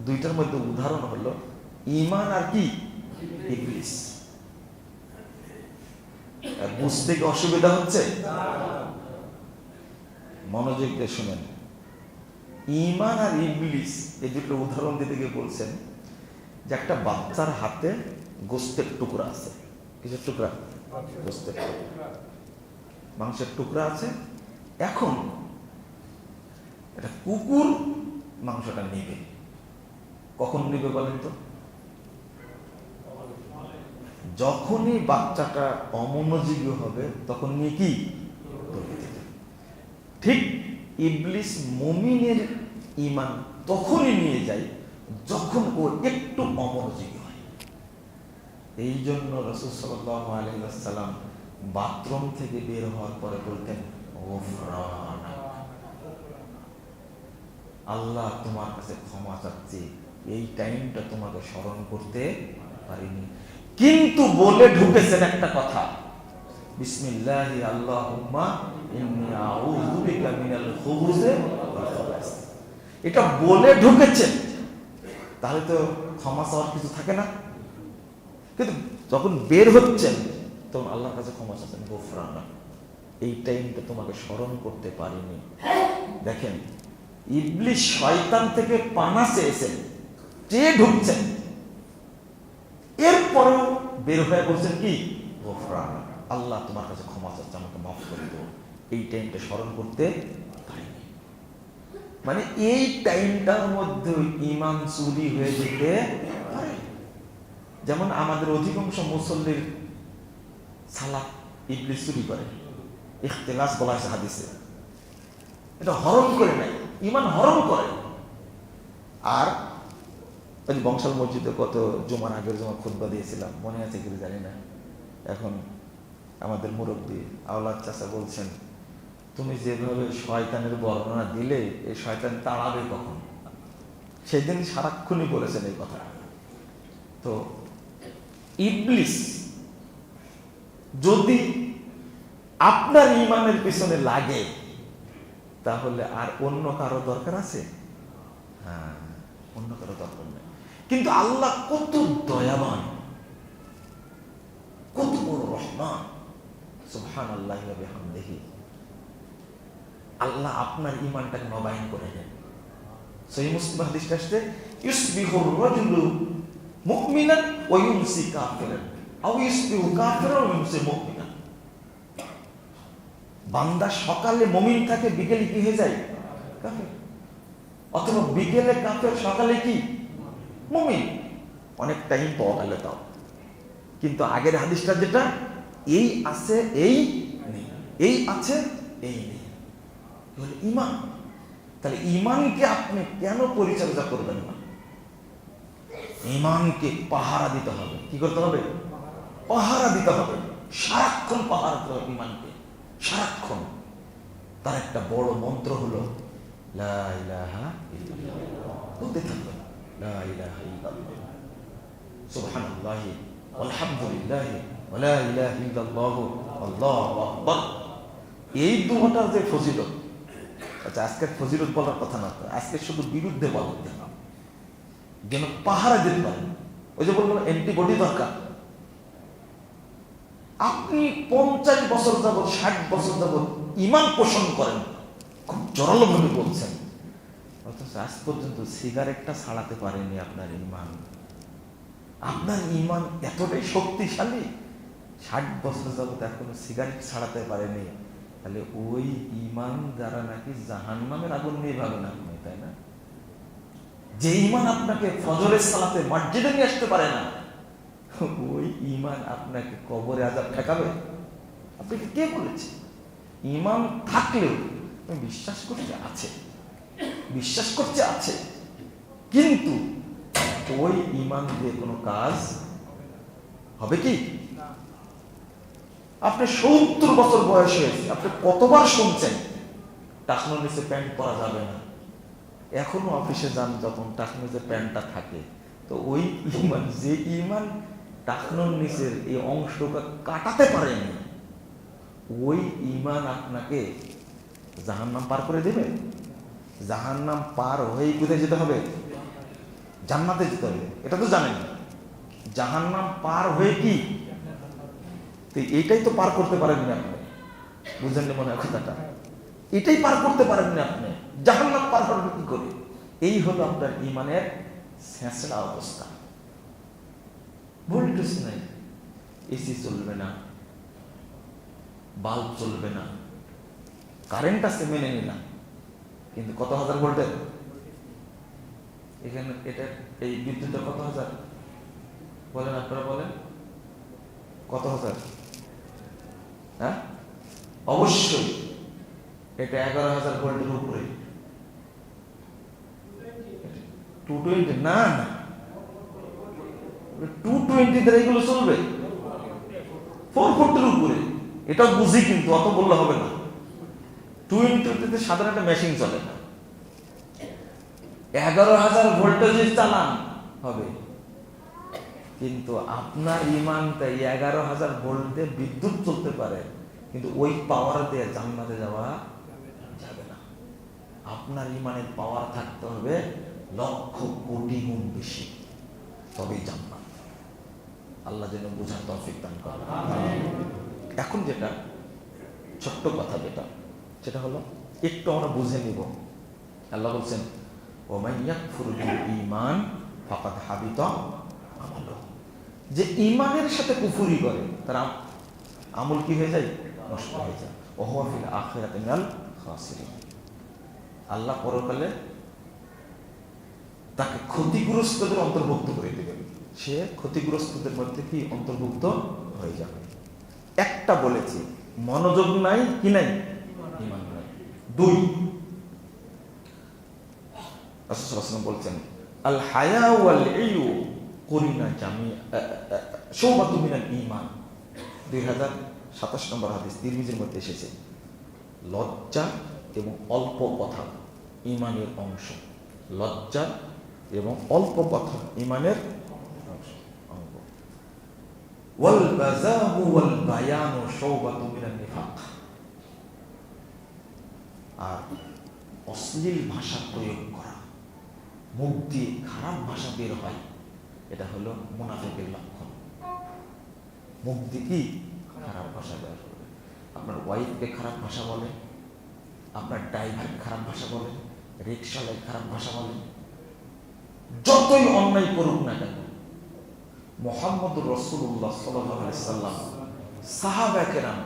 দুইটার মধ্যে উদাহরণ হলো ঈমান আর কি? ইবলিস। বুঝতে কি অসুবিধা হচ্ছে? মনোযোগ দিয়ে শুনেন। ঈমান আর ইবলিস এই দুটো উদাহরণ দিতে গিয়ে বলছেন যে একটা বাচ্চার হাতে গোস্তের টুকরা আছে। কিসের টুকরা? গোস্তের টুকরা, মাংসের টুকরা আছে। এখন একটা কুকুর মাংসটা নেবে। কখন নেবে বলেন তো? যখনই বাচ্চাটা অমনোযোগী হবে তখন নিয়ে কি? ঠিক ইবলিস মুমিনের ঈমান তখনই নিয়ে যায় যখন ও একটু অমনোযোগী হয়। এই জন্য রাসূল সাল্লাল্লাহু আলাইহি ওয়াসাল্লাম বাথরুম থেকে বের হওয়ার পরে বলতেন, গফরানা, আল্লাহ তোমার কাছে ক্ষমা চাচ্ছি, এই টাইমটা তোমাকে স্মরণ করতে পারিনি। কিন্তু বলে ঢুকেছেন একটা কথা, বিসমিল্লাহি আল্লাহুম্মা ইন্নী আউযু বিকা মিনাল খুবুজি ওয়াল খাবাস। এটা বলে ঢুকেছেন, তাহলে তো ক্ষমা চাওয়ার কিছু থাকে না। কিন্তু যখন বের হচ্ছেন তখন আল্লাহর কাছে ক্ষমা চাচ্ছেন, গফরানা, এই টাইমটা তোমাকে স্মরণ করতে পারিনি। দেখেন, ইবলিস শয়তান থেকে পানা চেয়েছেন, চেয়ে ঢুকছেন, এরপরেও বের হয়ে বলছেন কি? গফরানা, আল্লাহ তোমার কাছে ক্ষমা চাচ্ছে, আমাকে মাফ করে দেবো, এই টাইমটা স্মরণ করতে পারিনি। মানে এই টাইমটার মধ্যে ঈমান চুরি হয়ে যেতে পারে। যেমন আমাদের অধিকাংশ মুসল্লির সালাত ইবলিস চুরি করে, ইখতিলাস বলা হয়েছে হাদিসে। এটা হরণ করে নাই, ঈমান হরণ করে। আর ওই বংশাল মসজিদে কত জুমার আগের জমা খুতবা দিয়েছিলাম, মনে আছে কি জানি না। এখন আমাদের মুরব্বী আওলাদ চাচা বলছেন, তুমি যেভাবে শয়তানের বর্ণনা দিলে এই শয়তান তাড়াবে কখন? সেদিন সারাক্ষণই বলেছেন এই কথা। তো ইবলিস যদি আপনার ঈমানের পিছনে লাগে তাহলে আর অন্য কারো দরকার আছে? হ্যাঁ, অন্য কারো দরকার নেই। কিন্তু আল্লাহ কত দয়াবান, কত বড় রহমান, সুবহানাল্লাহি ওয়া বিহামদিহি। আল্লাহ আপনার ঈমানটাকে নবায়ন করে দেন। সহিহ মুসলিম হাদিসে আসছে, ইউসবিহুর রাজুলু মুমিনান ওয়া ইউমসি কাফিরান আও ইউসবিহু কাফিরান ওয়া ইউমসি মুমিনান। বান্দা সকালে মুমিন থাকে, বিকেলে কি হয়ে যায়? কাফের। অথবা বিকেলে কাফের, সকালে কি মুমিন। অনেক টাইম পাওয়া গেল তাও। কিন্তু আগের হাদিসটা যেটা, এই আছে এই নেই, এই আছে এই নেই, ঈমান। তাহলে ঈমানকে আপনি কেন পরিচর্যা করবেন না? ঈমানকে পাহারা দিতে হবে। কি করতে হবে? পাহারা দিতে হবে, সারাক্ষণ পাহারা দিতে হবে ঈমানকে, সারাক্ষণ। তার একটা বড় মন্ত্র হলো লা ইলাহা ইল্লাল্লাহ। বলতে থাকবেন লা ইলাহা ইল্লাল্লাহ, সুবহানাল্লাহি আলহামদুলিল্লাহি ওয়া লা ইলাহা ইল্লাল্লাহ আল্লাহু আকবার। এই দুটার যে ফজিলত, আচ্ছা আজকের ফজিলত বলার কথা না, আজকে শুধু বিরুদ্ধে বলার কথা, যেন পাহারা দিতে পারেন। ওই যে বললাম অ্যান্টিবডি দরকার। আপনি 50 বছর যাবত 60 বছর যাবত ঈমান পোষণ করেন, খুব জোরালো ভাবে বলছেন, অথচ আজ পর্যন্ত সিগারেটটা ছাড়াতে পারেনি আপনার ঈমান। আপনার ঈমান এতটাই শক্তিশালী, 60 বছর যাবত এখনো সিগারেট ছাড়াতে পারেনি। তাহলে ওই ঈমান যারা নাকি জাহান্নামের আগুন নিয়ে ভাবেন আপনি, তাই না? যে ঈমান আপনাকে ফজরের সালাতে মসজিদে নিয়ে আসতে পারে না, ওই ঈমান আপনাকে কবরে আযাব ঠেকাবে? আপনাকে কে বলেছে? ঈমান থাকলেও বিশ্বাস করতে আছে, বিশ্বাস করতে আছে, কিন্তু ওই ঈমান দিয়ে কোনো কাজ হবে কি? আপনি 70 বছর বয়স হয়েছে, আপনি কতবার শুনছেন টাকনোর নিচে প্যান্ট পরা যাবে না। এখনো অফিসে যান, যখন টাকনোর নিচে প্যান্টটা থাকে, তো ওই ঈমান, যে ঈমান টাকনোর নিচের এই অংশটা কাটাতে পারেনি, ওই ঈমান আপনাকে জাহান্নাম পার করে দেবে। জাহান্নাম পার হয়ে কোথায় যেতে হবে? জান্নাতে যেতে হবে। এটা তো জানেন। জাহান্নাম পার হয়ে কি, তো এইটাই তো পার করতে পারেননি আপনি। বুঝলেন মনে হয় কথাটা? এটাই পার করতে পারেননি আপনি, জাহান্নাম পার করবে কি করে? এই হলো আপনার ঈমানের ছেঁচড়া অবস্থা। ভোল্টেজ নাই, এসি চলবে না, বাল্ব চলবে না, কারেন্ট আছে মেনে নিলাম, কিন্তু কত হাজার ভোল্টের এখানে, এটা এই বিদ্যুৎটা কত হাজার বলেন, আপনারা বলেন কত হাজার? হ্যাঁ, অবশ্যই এটা 11,000 ভোল্টের উপরে। 220 না, না 220 দ্বারা এগুলো চলবে? 440 উপরে। এটা বুঝি, কিন্তু অত বললে হবে না। 220 সাধারণ একটা মেশিন চলে না। 11,000 ভোল্টেজে চালান হবে, কিন্তু আপনার ঈমানটা 11,000 ভোল্টে বিদ্যুৎ চলতে পারে, কিন্তু ওই পাওয়ার দিয়ে জান্নাতে যাওয়া যাবে না। আপনার ঈমানের পাওয়ার থাকতে হবে লক্ষ কোটি গুণ বেশি, তবেই জান্নাত। আল্লাহ যেন বোঝার তৌফিক দান করেন। এখন যেটা ছোট্ট কথা, যেটা হলো একটু আমরা বুঝে নিব। আল্লাহ বলছেন ওমান ইয়াকফুরু বিল ঈমান ফাকাদ হাবিতা আমালুহু। যে ঈমানের সাথে কুফরি করে তার আমল কি হয়ে যায়? নষ্ট হয়ে যায়। ওয়া হুয়া ফিল আখিরাতি মিনাল খাসিরিন। আল্লাহ পরকালে তাকে ক্ষতিগ্রস্তদের অন্তর্ভুক্ত করে দেবেন। সে ক্ষতিগ্রস্তদের মধ্যে কি অন্তর্ভুক্ত হয়ে যাবে। একটা বলেছি, মনোযোগ নাই, কি নাই? ঈমান নাই। 2, রাসূল সাল্লাল্লাহু আলাইহি ওয়াসাল্লাম বলছেন আল হায়া ওয়াল ইয়ু কুরিনা জামিআ শুবাতুম মিনাল ঈমান। 2000 27 নম্বর হাদিস তিরমিজির মধ্যে এসেছে, লজ্জা এবং অল্প কথা ঈমানের অংশ। লজ্জা এবং অল্প কথা ঈমানের অংশ। ওয়াল বাযাহু ওয়াল বায়ানু শুবাতুম মিনান নিফাক। আর অশ্লীল ভাষা প্রয়োগ করা, মুখ দিয়ে খারাপ ভাষা বের হয়, এটা হলো মুনাফিকের লক্ষণ। মুখ দিয়ে কি খারাপ ভাষা বের করবে। আপনার ওয়াইফকে খারাপ ভাষা বলে, আপনার ড্রাইভারকে খারাপ ভাষা বলে, রিক্সাওয়ালাকে খারাপ ভাষা বলে, যতই অন্যায় করুক না কেন, মুহাম্মদুর রাসূলুল্লাহ সাল্লাল্লাহু আলাইহি সাল্লাম সাহাবা কেরাম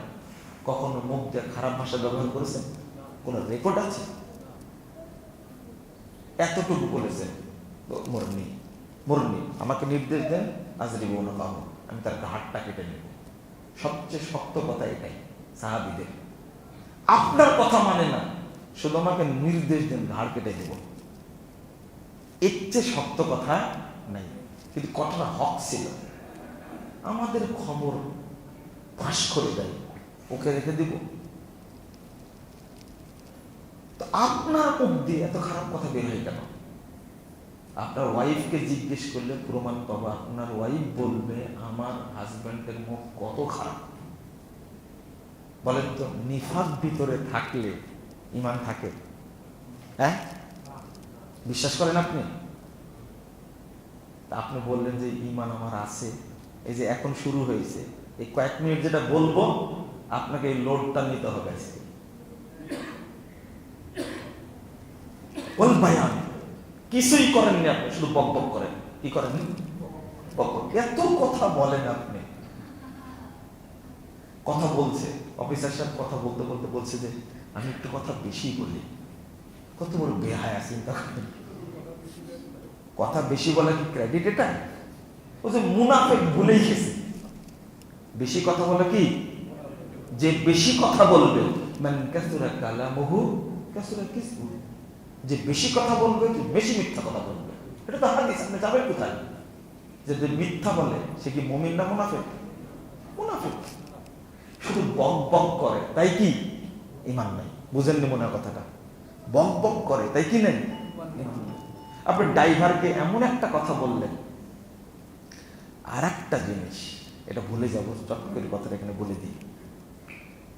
কখনো মুখ দিয়ে খারাপ ভাষা ব্যবহার করেছেন? কোন রেকর্ড আছে? এতটুকু বলেছেন, মুরনি মুরনি আমাকে নির্দেশ দেন, আজরিবু না পাবো, আমি তার হাতটা কেটে নেব। সবচেয়ে শক্ত কথা এটাই সাহাবীদের। আপনার কথা মানে না, শুধু আমাকে নির্দেশ দেন, ঘাড় কেটে দেব। এর চেয়ে শক্ত কথা নাই। কিন্তু কথাটা হক ছিল। আমাদের খবর ফাঁস করে দেয়, ওকে রেখে দিব? তো আপনার মুখ দিয়ে এত খারাপ কথা বের হয় কেন? আপনার ওয়াইফকে জিজ্ঞেস করলে প্রমাণ পাবো। আপনার ওয়াইফ বলবে আমার হাজব্যান্ডের মুখ কত খারাপ। বলেন তো, নিফাক ভিতরে থাকলে ঈমান থাকে? হ্যাঁ, বিশ্বাস করেন আপনি? আপনি বললেন যে ঈমান আমার আছে। এই যে এখন শুরু হয়েছে, এই কয়েক মিনিট যেটা বলবো আপনাকে এই লোডটা নিতে হবে আজকে। বল ভাইয়া, কিছুই করেননি আপনি, শুধু বক বক করেন। কি করেন? বক বক। এত কথা বলেন আপনি। কথা বলছে, অফিসার সাহেব কথা বলতে বলতে বলছে যে আমি একটু কথা বেশি বলি। কত বড় বেহায়া চিন্তা করেন। কথা বেশি বলা কি ক্রেডিট এটা? ও যে মুনাফিক ভুলেই গেছে। বেশি কথা বলা কি? যে বেশি কথা বলবে, মান কাসুরা কালামুহু কাসুরা কিসবুহু, যে বেশি কথা বলবে বেশি মিথ্যা কথা বলবে। এটা তো হাদিস, আপনি যাবেন কোথায়? যে মিথ্যা বলে সে কি মুমিন না মুনাফিক? মুনাফিক। শুধু বক বক করে তাই কি ঈমান নাই? বুঝেননি মনে হয় কথাটা? বক বক করে তাই কি নেই? আপনি ড্রাইভারকে এমন একটা কথা বললেন। আর একটা জিনিস, এটা ভুলে যাবো, চট করে কথাটা এখানে বলে দিই।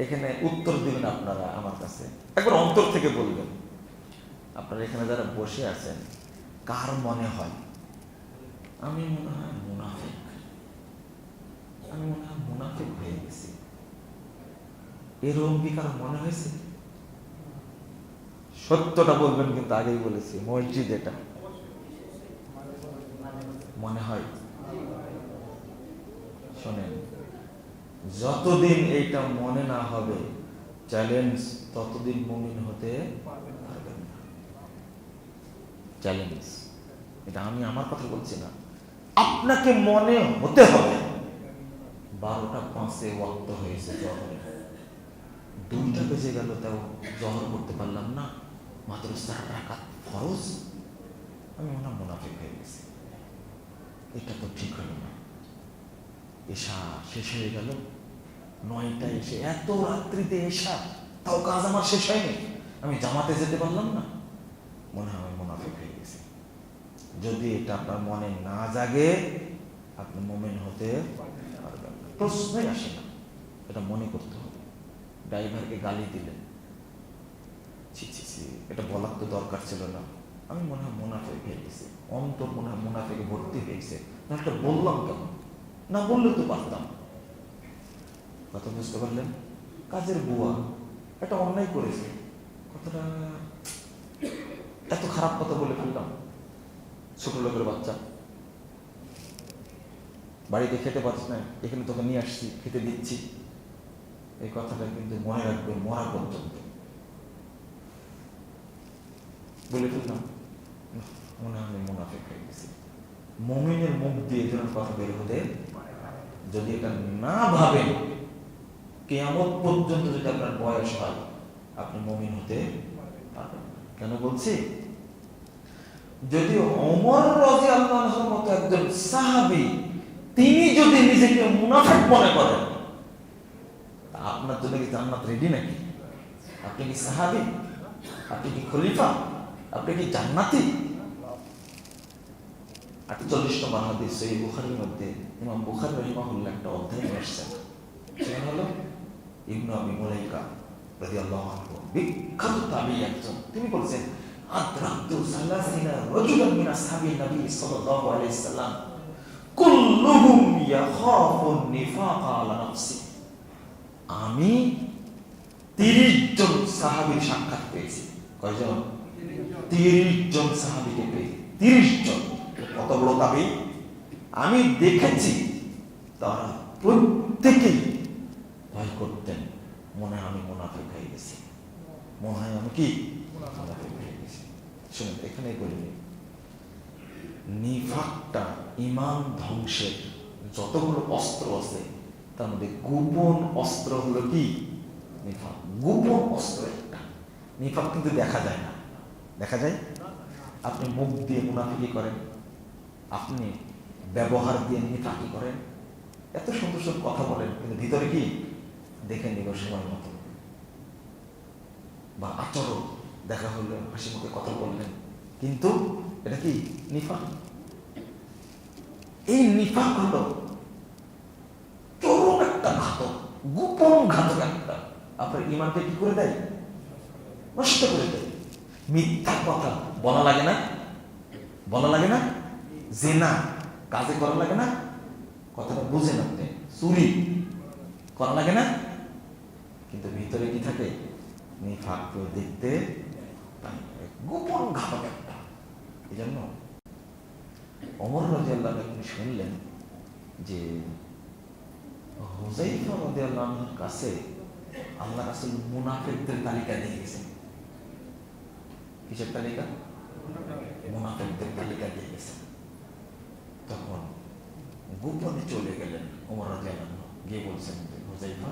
এখানে উত্তর দিবেন আপনারা আমার কাছে, একবার অন্তর থেকে বলবেন। আপনারা এখানে যারা বসে আছেন, কার মনে হয় আমি মনে হয় মুনাফিক, আমি মনে হয় মুনাফিক হয়ে গেছি? এরকম কি কারো মনে হয়েছে? সত্যটা বলবেন, কিন্তু আগেই বলেছি মসজিদ এটা মনে হয়। শোনেন, যতদিন এইটা মনে না হবে চ্যালেঞ্জ, ততদিন মুমিন হতে পারবেন না। চ্যালেঞ্জ এটা আমি আমার কথা বলছি না, আপনাকে মনে হতে হবে। 12টা 5 ওয়াক্ত হয়েছে, জহরের 2টা বেজে গেল, তাও জহর করতে পারলাম না, মাত্র 4 রাকাত ফরজ। আমি মনে মুনাফিক হয়ে গেছি, এটা তো ঠিক হলো না। এশা শেষ হয়ে গেল 9টায়, এসে এত রাত্রিতে এশা, তাও কাজ আমার শেষ হয়নি, আমি জামাতে যেতে পারলাম না, মনে হয় আমি মুনাফিক হয়ে গেছি। যদি এটা আপনার মনে না জাগে, আপনি মুমিন হতে পারবেন না, প্রশ্নই আসে না। এটা মনে করতে হবে। ড্রাইভারকে গালি দিলেন, ছি ছি ছি, এটা বলার তো দরকার ছিল না, আমি মনে হয় মুনাফিক হয়ে গেছি, অন্তর মনে হয় মুনাফিকে ভর্তি হয়েছে, না এটা বললাম কেন? না বললে তো পারতাম। কথা বুঝতে পারলেন? কাজের বুয়া এটা অন্যায় করেছে, কথাটা এত খারাপ কথা বলে ফেললাম। ছোট লোকের বাচ্চা, বাড়িতে খেতে পারছ না, এখানে তোকে নিয়ে আসছি, খেতে দিচ্ছি, এই কথাটা কিন্তু মনে রাখবে মরা পর্যন্ত। বলে ফেললাম, মনে হয় আমি মুনাফিক হয়ে গেছি। মুমিনের মুখ দিয়ে এই ধরনের কথা বের হতে, যদি এটা না ভাবেন, কিয়ামত পর্যন্ত যদি আপনার বয়স হয়, আপনি মুমিন হতে পারবেন না। কেন বলছি? যদি ওমর রাদিয়াল্লাহু আনহুর মতো একজন সাহাবী, তিনি যদি নিজেকে মুনাফিক মনে করেন, আপনার জন্য কি জান্নাত রেডি নাকি? আপনি কি সাহাবী? আপনি কি খলিফা? আপনি কি জান্নাতি? 48 নম্বর হাদিস সহিহ বুখারীর মধ্যে ইমাম বুখারী রাহিমাহুল্লাহ একটা অধ্যায় নিয়ে আসছেন। সেটা হলো ইবনু আবি মুলাইকা রাদিয়াল্লাহু আনহু, বিখ্যাত তাবিঈ একজন। তিনি বলছেন, আদরাকতু সালাসিনা রাজুলান মিন আসহাবিন নবী সাল্লাল্লাহু আলাইহি সাল্লাম কুল্লুহুম ইয়াখাফুন নিফাকা আলা নাফসি। আমি 30 জন সাহাবীর সাক্ষাৎ পেয়েছি। কয়জন? 30 জন সাহাবীকে পেয়েছি। 30 জন। কত বড় তাবিঈ! আমি দেখেছি তারা প্রত্যেকেই ভয় করতেন, মনে হয় আমি মুনাফিক হয়ে গেছি, মনে হয় আমি কি মুনাফিক হয়ে গেছি। শুনুন, এখানে বলিনি, নিফাকটা ঈমান ধ্বংসের যতগুলো অস্ত্র আছে তার মধ্যে গোপন অস্ত্র হলো কি? নিফাক। গোপন অস্ত্র একটা। নিফাক কিন্তু দেখা যায় না। দেখা যায়? আপনি মুখ দিয়ে মুনাফিকি করেন, আপনি ব্যবহার দিয়ে নিফাকি করেন, এত সুন্দর সুন্দর কথা বলেন, কিন্তু ভিতরে কি দেখে নিব সময় মতো। বা আচরণ দেখা হলো, হাসি মুখে কথা বললেন, কিন্তু এটা কি? নিফাক। এই নিফাক হলো চরম একটা ঘাতক, গোপন ঘাতক একটা। আপনার ঈমানকে কি করে দেয়? নষ্ট করে দেয়। মিথ্যা কথা বলা লাগে না? বলা লাগে না? জিনা কাজে করা লাগে না? কথাটা বুঝেন আপনি। চুরি করা লাগে না? কিন্তু ভিতরে কি থাকে? নিফাক কেউ দেখতে পায়। গোপন ঘাতক একটা। এই জন্য ওমর রাদিয়াল্লাহু আনহু শুনলেন যে হুযায়ফা রাদিয়াল্লাহু আনহুর কাছে আল্লাহ রাসূল মুনাফিকদের তালিকা দিয়ে গেছেন। কিসের তালিকা? মুনাফিকদের তালিকা দিয়ে গেছেন। তখন গোপনে চলে গেলেন ওমর রাদিয়াল্লাহু আনহু, গিয়ে বলছেন, হুযায়ফা,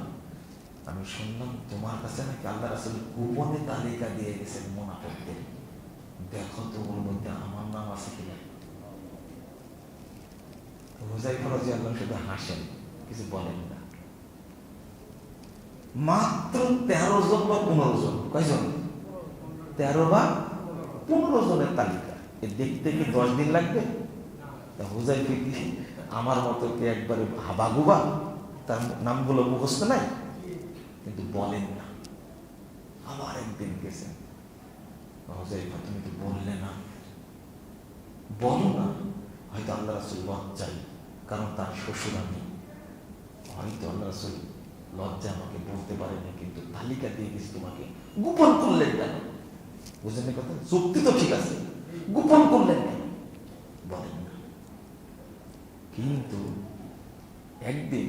আমি শুনলাম তোমার কাছে নাকি আল্লাহ রাসূল গোপনে তালিকা দিয়ে গেছেন মুনাফিকদের, দেখো তো ওর মধ্যে আমার নাম আছে কিনা। হুযায়ফা রাদিয়াল্লাহু আনহু শুধু হাসেন, কিছু বলেন না। মাত্র 13 জন বা 15 জন, কয়জন? 13 বা 15 জনের তালিকা। এ দেখতে কি 10 দিন লাগবে? হুযায়ফা কি আমার মতো কি একবারে হাবাগুবা? তার নামগুলো মুখস্থ নাই, কিন্তু বলেন না। আবার একদিন গেছেন, হুযায়ফা তুমি তো বললে না, বলো না। হয়তো আল্লাহ রাসূল লজ্জায়, কারণ তার শ্বশুর আমি, হয়তো আল্লাহ রাসূল লজ্জা আমাকে বলতে পারেনি, কিন্তু তালিকা দিয়ে গেছি তোমাকে, গোপন করলেন কেন? বুঝলেন কথা? যুক্তি তো ঠিক আছে, গোপন করলেন কেন? বলেন না। কিন্তু একদিন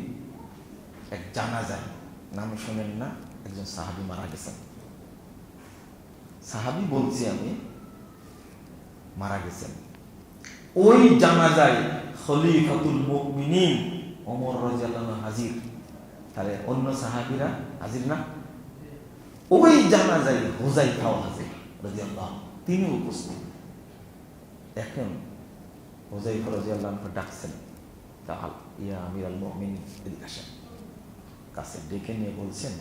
এক জানাজায়, নাম শোনেন না, একজন সাহাবী মারা গেছেন। সাহাবী বলছি আমি, মারা গেছেন। ওই জানাজায় খলিফাতুল মুমিনিন ওমর রাদিয়াল্লাহু আনহু হাজির। তাহলে অন্য সাহাবীরা হাজির না? ওই জানাজায় হুযায়ফাও হাজির রাদিয়াল্লাহু, তিনি উপস্থিত। এখন হুযায়ফা রাদিয়াল্লাহু আনহু ডাকছেন, তাআল ইয়া আমিরাল মুমিনিন, এদিকে আসেন। কাছে ডেকে নিয়ে বলছেন,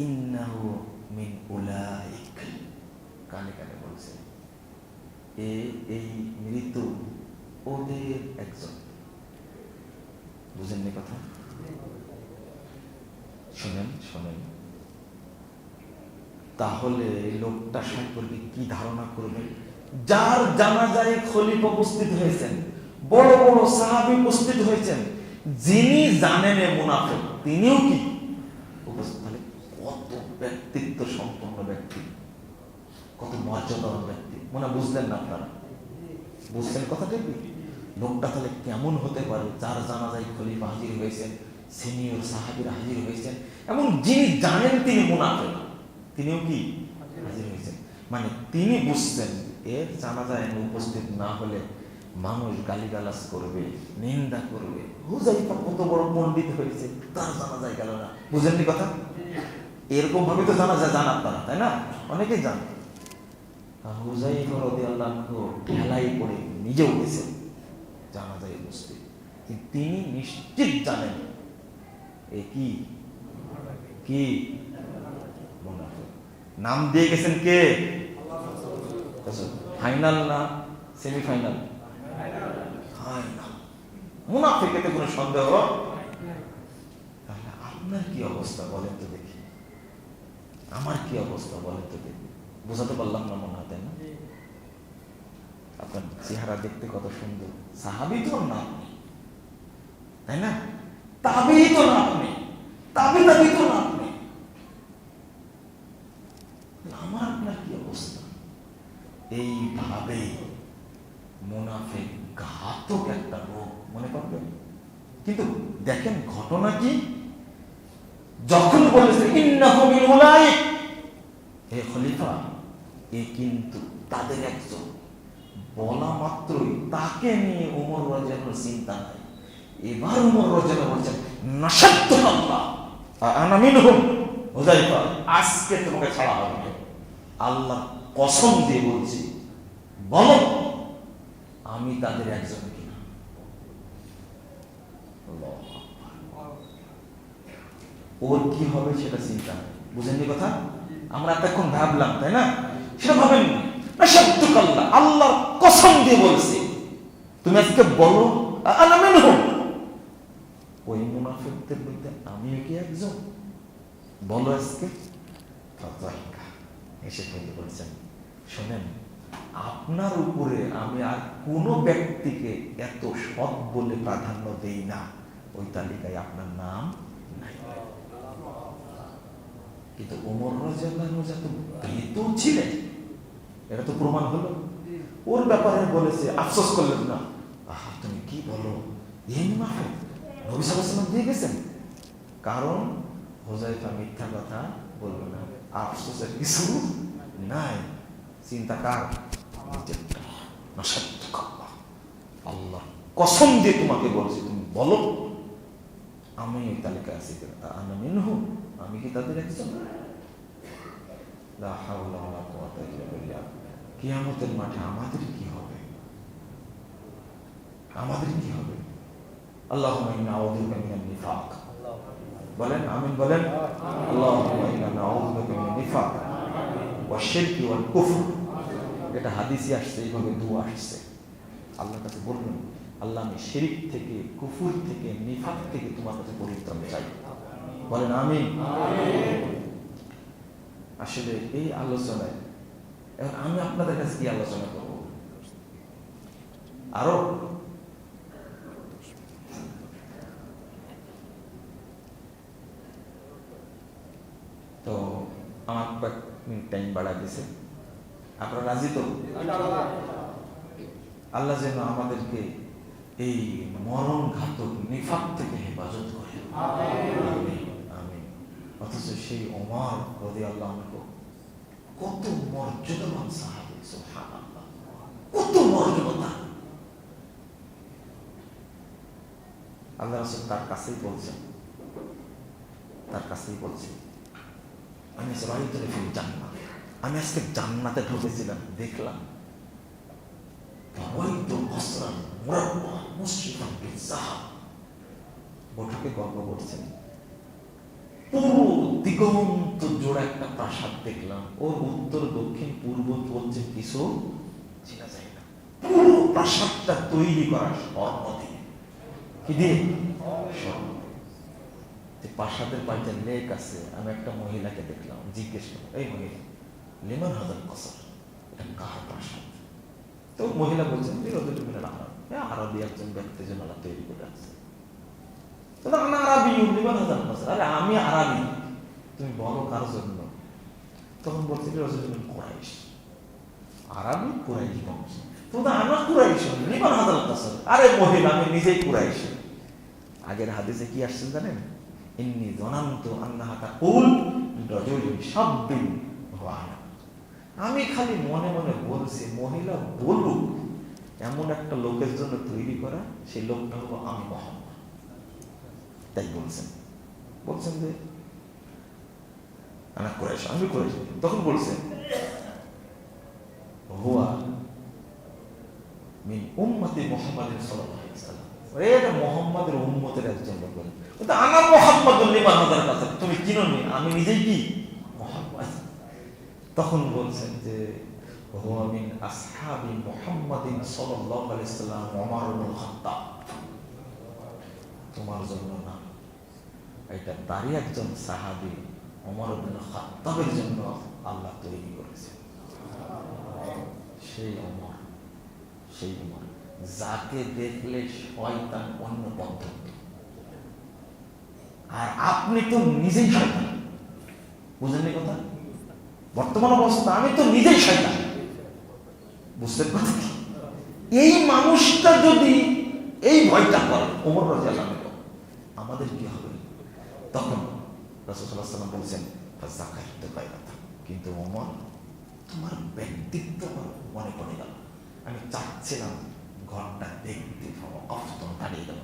ইন্নাহু মিন উলাইক, কানে কানে বলছেন, এই মৃত ওদের একজন। বুঝেননি কথা? শোনেন শোনেন, তাহলে এই লোকটা সম্পর্কে কি ধারণা করবেন? যার জানাজায় খলিফা উপস্থিত হয়েছেন, বড় বড় সাহাবী উপস্থিত হয়েছেন, যিনি জানেন এ মুনাফিক, তিনিও কি উপস্থিত? তাহলে কত ব্যক্তিত্ব সম্পন্ন ব্যক্তি, কত মর্যাদার ব্যক্তি। মনে বুঝলেন না আপনারা? বুঝলেন কথাটা কি? লোকটা তাহলে কেমন হতে পারে, যার জানাজায় খলিফা হাজির হয়েছেন, সিনিয়র সাহাবীরা হাজির হয়েছেন, এবং যিনি জানেন তিনি মুনাফিক, তিনিও কি হাজির হয়েছেন। মানে তিনি বুঝছেন এর জানাজায় উপস্থিত না হলে মানুষ গালিগালাজ করবে, নিন্দা করবে। হুযায়ফা কত বড় পণ্ডিত হয়েছে, তার জানাজায় গেল না। বুঝেননি কথা? এরকম ভাবে তো জানাজায় জান আপনারা, তাই না? অনেকেই জান। হুযায়ফা রাদিয়াল্লাহু আনহু ঠেলাই পড়ে নিজেও গেছেন জানাজায় উপস্থিত। তিনি নিশ্চিত জানেন এ কি কি মুনাফিক। নাম দিয়ে গেছেন কে? ফাইনাল না সেমিফাইনাল? ফাইনাল। মুনাফিকেতে কোনো সন্দেহ। তাহলে আপনার কি অবস্থা বলেন তো দেখি, আমার কি অবস্থা বলেন তো দেখি। বোঝাতে পারলাম না মনে হয়, তাই না? আপনার চেহারা দেখতে কত সুন্দর, সাহাবী তো না আপনি, তাই না? তাবেঈ তো না আপনি, তাবেঈ তো না আপনি। আমার আপনার কি অবস্থা? এইভাবে মুনাফিক ঘাতক একটা রোগ, মনে করবেন। কিন্তু দেখেন ঘটনা কি, যখন বলেছে ইন্নাহু মিন উলাইক, হে খলিফা এ কিন্তু তাদের একজন, বলা মাত্রই তাকে নিয়ে ওমর রাদিয়াল্লাহু আনহু চিন্তা নাই। এবার ওমর রাদিয়াল্লাহু বলছেন নাশাদতুল্লাহ আনা মিনহুম, হুযায়ফা আজকে তোমাকে ছাড়া হবে না, আল্লাহ কসম দিয়ে বলছি, বলো আমি তাদের একজন কিনা। ওর কি হবে সেটা চিন্তা, বুঝেননি কথা? আমরা এতক্ষণ ভাবলাম, তাই না? সেটা ভাবেন নাশাদতুল্লাহ, আল্লাহর কসম দিয়ে বলছি, তুমি আজকে বলো আনা মিনহুম, ওই মুনাফিকদের মধ্যে আমিও কি একজন, বলো আজকে। এসে ফেলে বলছেন, শোনেন আপনার উপরে আমি আর কোনো ব্যক্তিকে এত সৎ বলে প্রাধান্য দেই না, ওই তালিকায় আপনার নাম নাই। কিন্তু ওমর রাদিয়াল্লাহু আনহু যত ভীত ছিলেন, এটা তো প্রমাণ হলো। ওর ব্যাপারে বলেছে, আফসোস করলেন না, আহা তুমি কি বলো, এই মুনাফিক নবী সাল্লাল্লাহু আলাইহি ওয়াসাল্লাম দিয়ে গেছেন। কারণ হুযায়ফা মিথ্যা কথা বলবে না, আফসোসের কিছু নাই। চিন্তা কার? আল্লাহ কসম দিয়ে তোমাকে বলছি, তুমি বলো আমি এই তালিকায় আছি কিনা। আনা মিনহুম, আমি কি তাদের একজন? লা হাওলা ওয়ালা কুওয়াতা ইল্লা বিল্লাহ। কিয়ামতের মাঠে আমাদের কি হবে, আমাদের কি হবে? আল্লাহুম্মা ইন্না আউযু বিকা মিনান নিফাক, বলেন আমিন, বলেন আল্লাহুম্মা ইন্না নাউযু বিকা মিনান নিফাক ওয়া শিরকি ওয়াল কুফর। এটা হাদিসে আসছে, এইভাবে দোয়া আসছে। আল্লাহর কাছে বলবেন, আল্লাহ আমি শিরক থেকে, কুফর থেকে, নিফাক থেকে তোমার কাছে পরিত্রাণ চাই, বলেন আমিন। আসলে এই আলোচনায় এখন আমি আপনাদের কাছে কি আলোচনা করব, আরো তো আমার কয়েক মিনিট টাইম বাড়া দিছে, আপনারা রাজি তো? আল্লাহ যেন আমাদেরকে এই মরণ ঘাতক নিফাক থেকে হেফাজত করে, আমিন আমিন। অথচ সেই ওমর রাদিয়াল্লাহু আনহু কত মর্যাদাবান সাহাবী, সুবহানাল্লাহ, কত মর্যাদা। আল্লাহ রাসূল তার কাছেই বলছেন, আমি জান্নাত, আমি আজকে জান্নাতে ঢুকেছিলাম, দেখলাম বৈঠকে গল্প করছেন, পুরো দিগন্ত জোড়া একটা প্রাসাদ দেখলাম, ওর উত্তর দক্ষিণ পূর্ব পশ্চিম কিছু চেনা যায় না, পুরো প্রাসাদটা তৈরি করা স্বর্ণ দিয়ে। কি দিয়ে? স্বর্ণ। প্রাসাদের পাশে লেক আছে, আমি একটা মহিলাকে দেখলাম, জিজ্ঞেস করলাম, এই মহিলা লিমান হাজার কসর, এটা কার প্রাসাদ? তো মহিলা বলছেন আরবি একজন ব্যক্তি যেন তৈরি করে আছে। আরে আমি আরবি, তুমি বলো কার জন্য? তখন বলছে কুরাইশ, আরবি কুরাইশ বংশ, তোমরা আমার কুরাইশ লিমান হাজার কসর। আরে মহিলা আমি নিজেই কুরাইশ। আগের হাদিসে কি আসছেন জানেন? ইন্নী যানানতু আন্নাহা তাকুল লিরাজুলিন শাব্বিন ওয়া আনা, আমি খালি মনে মনে বলছি মহিলা বলুক, এমন একটা লোকের জন্য তৈরি করা, সেই লোকটা হলো আমি মুহাম্মদ, তাই বলছেন যে আনা কুরাইশ, আমি কুরাইশ। তখন বলছেন হুয়া মিন উম্মতি মুহাম্মাদিন সাল্লাল্লাহু আলাইহি ওয়াসাল্লাম, এটা মোহাম্মদের উম্মতের একজন লোক বলে, কিন্তু আনা মোহাম্মদুল লিমান হাজার কাছে, তুমি চিনোনি, আমি নিজেই কি মোহাম্মদ। তখন বলছেন যে হুয়া মিন আসহাবি মুহাম্মাদিন সাল্লাল্লাহু আলাইহি সাল্লাম ওমর ইবনুল খাত্তাব। তোমার জন্য না, এটা তারই একজন সাহাবী ওমর ইবনুল খাত্তাবের জন্য আল্লাহ তৈরি করেছে। সেই ওমর, সেই ওমর যাকে দেখলে শয়তান অন্য পদ্ধতি, আর আপনি তো নিজেই শয়তান। বুঝলেন কথা? বর্তমান অবস্থা আমি তো নিজেই শয়তান। বুঝতে পারছি। এই মানুষটা যদি এই ভয়টা করে ওমর রাদিয়াল্লাহু আনহু, আমাদের কি হবে? তখন রাসূল সাল্লাল্লাহু আলাইহি ওয়াসাল্লাম বলেছেন ফাযাকারতু বাইরাতা, কিন্তু ওমর তোমার ব্যক্তিত্ব মনে পড়ে গেল, আমি চাচ্ছিলাম ঘরটা দেখতে, দাঁড়িয়ে গেল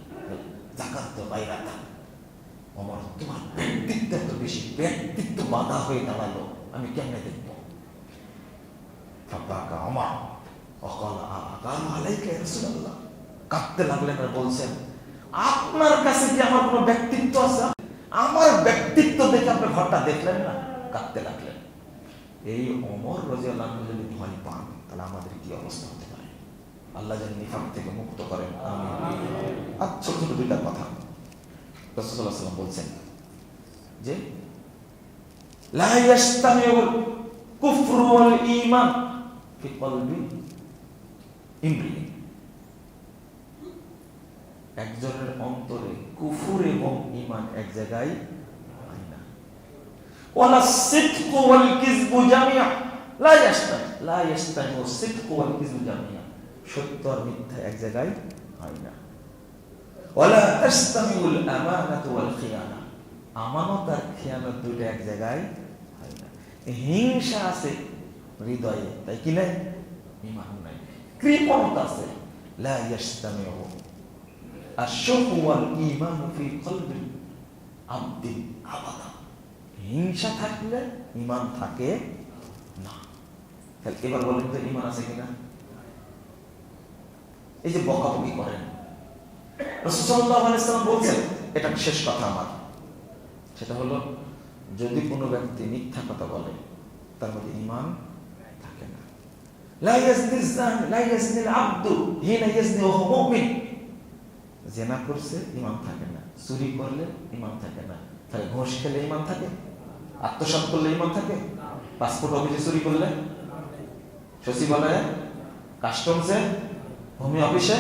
জাকাত বাইরাতা। ওমর তোমার ব্যক্তিত্ব এত বেশি, ব্যক্তিত্ব বাধা হয়ে দাঁড়ালো, আমি কেমনে দেখবো? ফাবাকা ওমর ওয়াকাল আকানু আলাইকা ইয়া রাসূলুল্লাহ, কাঁদতে লাগলেন আর বলছেন আপনার কাছে কি আমার কোনো ব্যক্তিত্ব আছে? আমার ব্যক্তিত্ব দেখে আপনি ঘরটা দেখলেন না? কাঁদতে লাগলেন। এই ওমর রাদিয়াল্লাহু আনহু যদি ভয় পান, তাহলে আমাদের কি অবস্থা হতে পারে? আল্লাহ যেন নিফাক থেকে মুক্ত করেন, আমিন। আর ছোট ছোট দুইটা কথা রাসূলুল্লাহ সাল্লাল্লাহু আলাইহি ওয়াসাল্লাম বলছেন যে লা ইয়াস্তামিউল কুফরু ওয়াল ঈমান ফি কলবি ইমরিন, একজনের অন্তরে কুফর এবং ঈমান এক জায়গায় হয় না। ওয়ালা সিদকু ওয়াল কিযবু জামিআ লা ইয়াস্তামিউ সিদকু ওয়াল কিযবু জামিআ, সত্য আর মিথ্যা এক জায়গায় হয় না। ওয়ালা তাস্তামিউল আমানাতু ওয়াল খিয়ানা, আমানত আর খিয়ানত দুটো এক জায়গায় হয় না। হিংসা আছে হৃদয়ে, তাই কি নাই? ঈমান নাই। কৃপণতা আছে, লা ইয়াস্তামিউ আশ-শুহু ওয়াল ঈমান ফি কলবি আবদিন আবাদা, হিংসা থাকলে ঈমান থাকে না। তাহলে এবার বলেন তো ঈমান আছে কিনা? এই যে বকাবকি করেন, রাসূল সাল্লাল্লাহু আলাইহি ওয়াসাল্লাম বলছেন, এটা শেষ কথা আমার, সেটা হলো যদি কোনো ব্যক্তি মিথ্যা কথা বলে তার মধ্যে ঈমান থাকে না। লা ইয়াজনি যান লা ইয়াজনি আল-আবদু হিনা ইয়াজনি ওয়া হুয়া মুমিন, জিনা করছে ঈমান থাকে না, চুরি করলে ঈমান থাকে না, তাহলে ঘুষ খেলে ঈমান থাকে, আত্মসাৎ করলে ঈমান থাকে, পাসপোর্ট অফিসে চুরি করলে, সচিবালয়ে, কাস্টমসে, ভূমি অফিসে,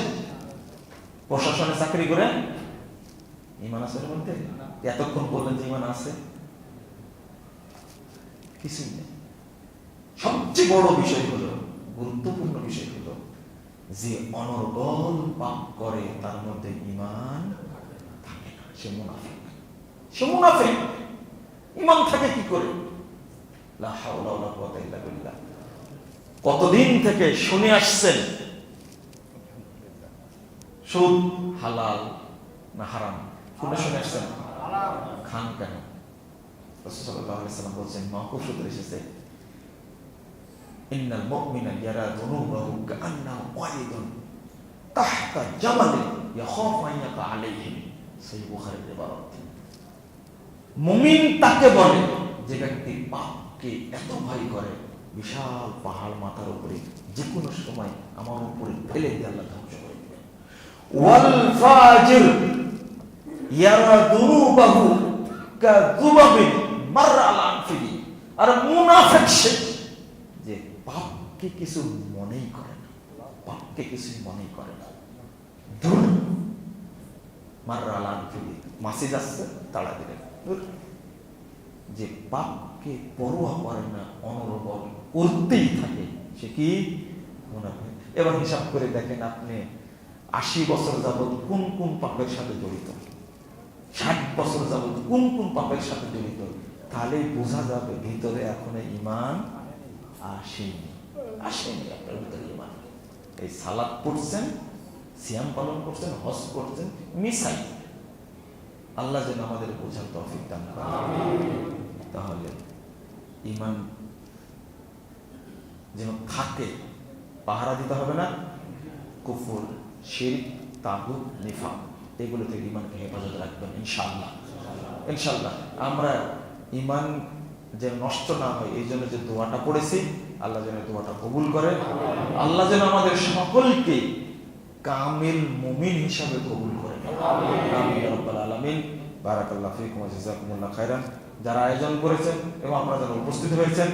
প্রশাসনে চাকরি করে ঈমান আছে এর মধ্যে? এতক্ষণ বললেন যে ঈমান আছে, কিছুই নেই। সবচেয়ে বড় বিষয় হলো, গুরুত্বপূর্ণ বিষয় হলো, যে অনর্গল পাপ করে তার মধ্যে ঈমান থাকে না, সে মুনাফিক। সে মুনাফিক। ঈমান থাকে কি করে? লা হাওলা ওয়ালা কুওয়াতা ইল্লা বিল্লাহ। কতদিন থেকে শুনে আসছেন সুদ হালাল না হারাম? শুনে আসছেন? খান কেন? রাসূল সাল্লাল্লাহু আলাইহি ওয়াসাল্লাম বলেছেন, মাওকুফ সূত্রে এসেছে, ইন্নাল মুমিনা ইয়ারা যুনুবাহু কাআন্নাহু ওয়ালিদুন তাহতা জামালিন ইয়াখাফু আন ইয়াকা আলাইহি, সহিহ বুখারীর ইবারত। মুমিন তাকে বলে যে ব্যক্তি পাপকে এত ভয় করে, বিশাল পাহাড় মাথার উপরে যে কোনো সময় আমার উপরে ফেলে দিয়ে আল্লাহ ধ্বংস করে দিবেন। ওয়াল ফাজির ইয়ারা যুনুবাহু কাযুবাবিন মাররা আলা আনফিহি, আর মুনাফিক সে যে পাপকে কিছু মনেই করে না, পাপকে কিছু মনেই করে না। দূর মাররা আলা আনফিহি, মাসি যাচ্ছে তাড়া দিলেন, যে পাপকে পরোয়া করে না, অনর্গল করতেই থাকে, সে কি মুনাফিক। এবার হিসাব করে দেখেন আপনি 80 বছর যাবত কোন কোন পাপের সাথে জড়িত, 60 বছর যাবত কোন কোন পাপের সাথে জড়িত, তাহলে বোঝা যাবে ভিতরে এখনো ঈমান আসেনি। আপনার ভিতরে ঈমান। এই সালাত পড়ছেন, সিয়াম পালন করছেন, হজ করছেন, মিসাই। আল্লাহ যেন আমাদের বোঝার তৌফিক দান করেন। তাহলে ঈমান যেন থাকে, পাহারা দিতে হবে না। কুফর, শিরক তাগুত, নিফাক, এগুলো থেকে ইমানকে হেফাজত রাখবেন ইনশাআল্লাহ। ইনশাআল্লাহ আমরা ইমান যেন নষ্ট না হয় এই জন্য যে দোয়াটা পড়েছি, আল্লাহ যেন দোয়াটা কবুল করে, আল্লাহ যেন আমাদের সকলকে কামিল মুমিন হিসাবে কবুল করে। আমিন ইয়া রাব্বাল আলামিন। বারাকাল্লাহু ফীকুম ওয়া জাযাকুমুল্লাহু খাইরান। যারা আয়োজন করেছেন এবং আপনারা যারা উপস্থিত হয়েছেন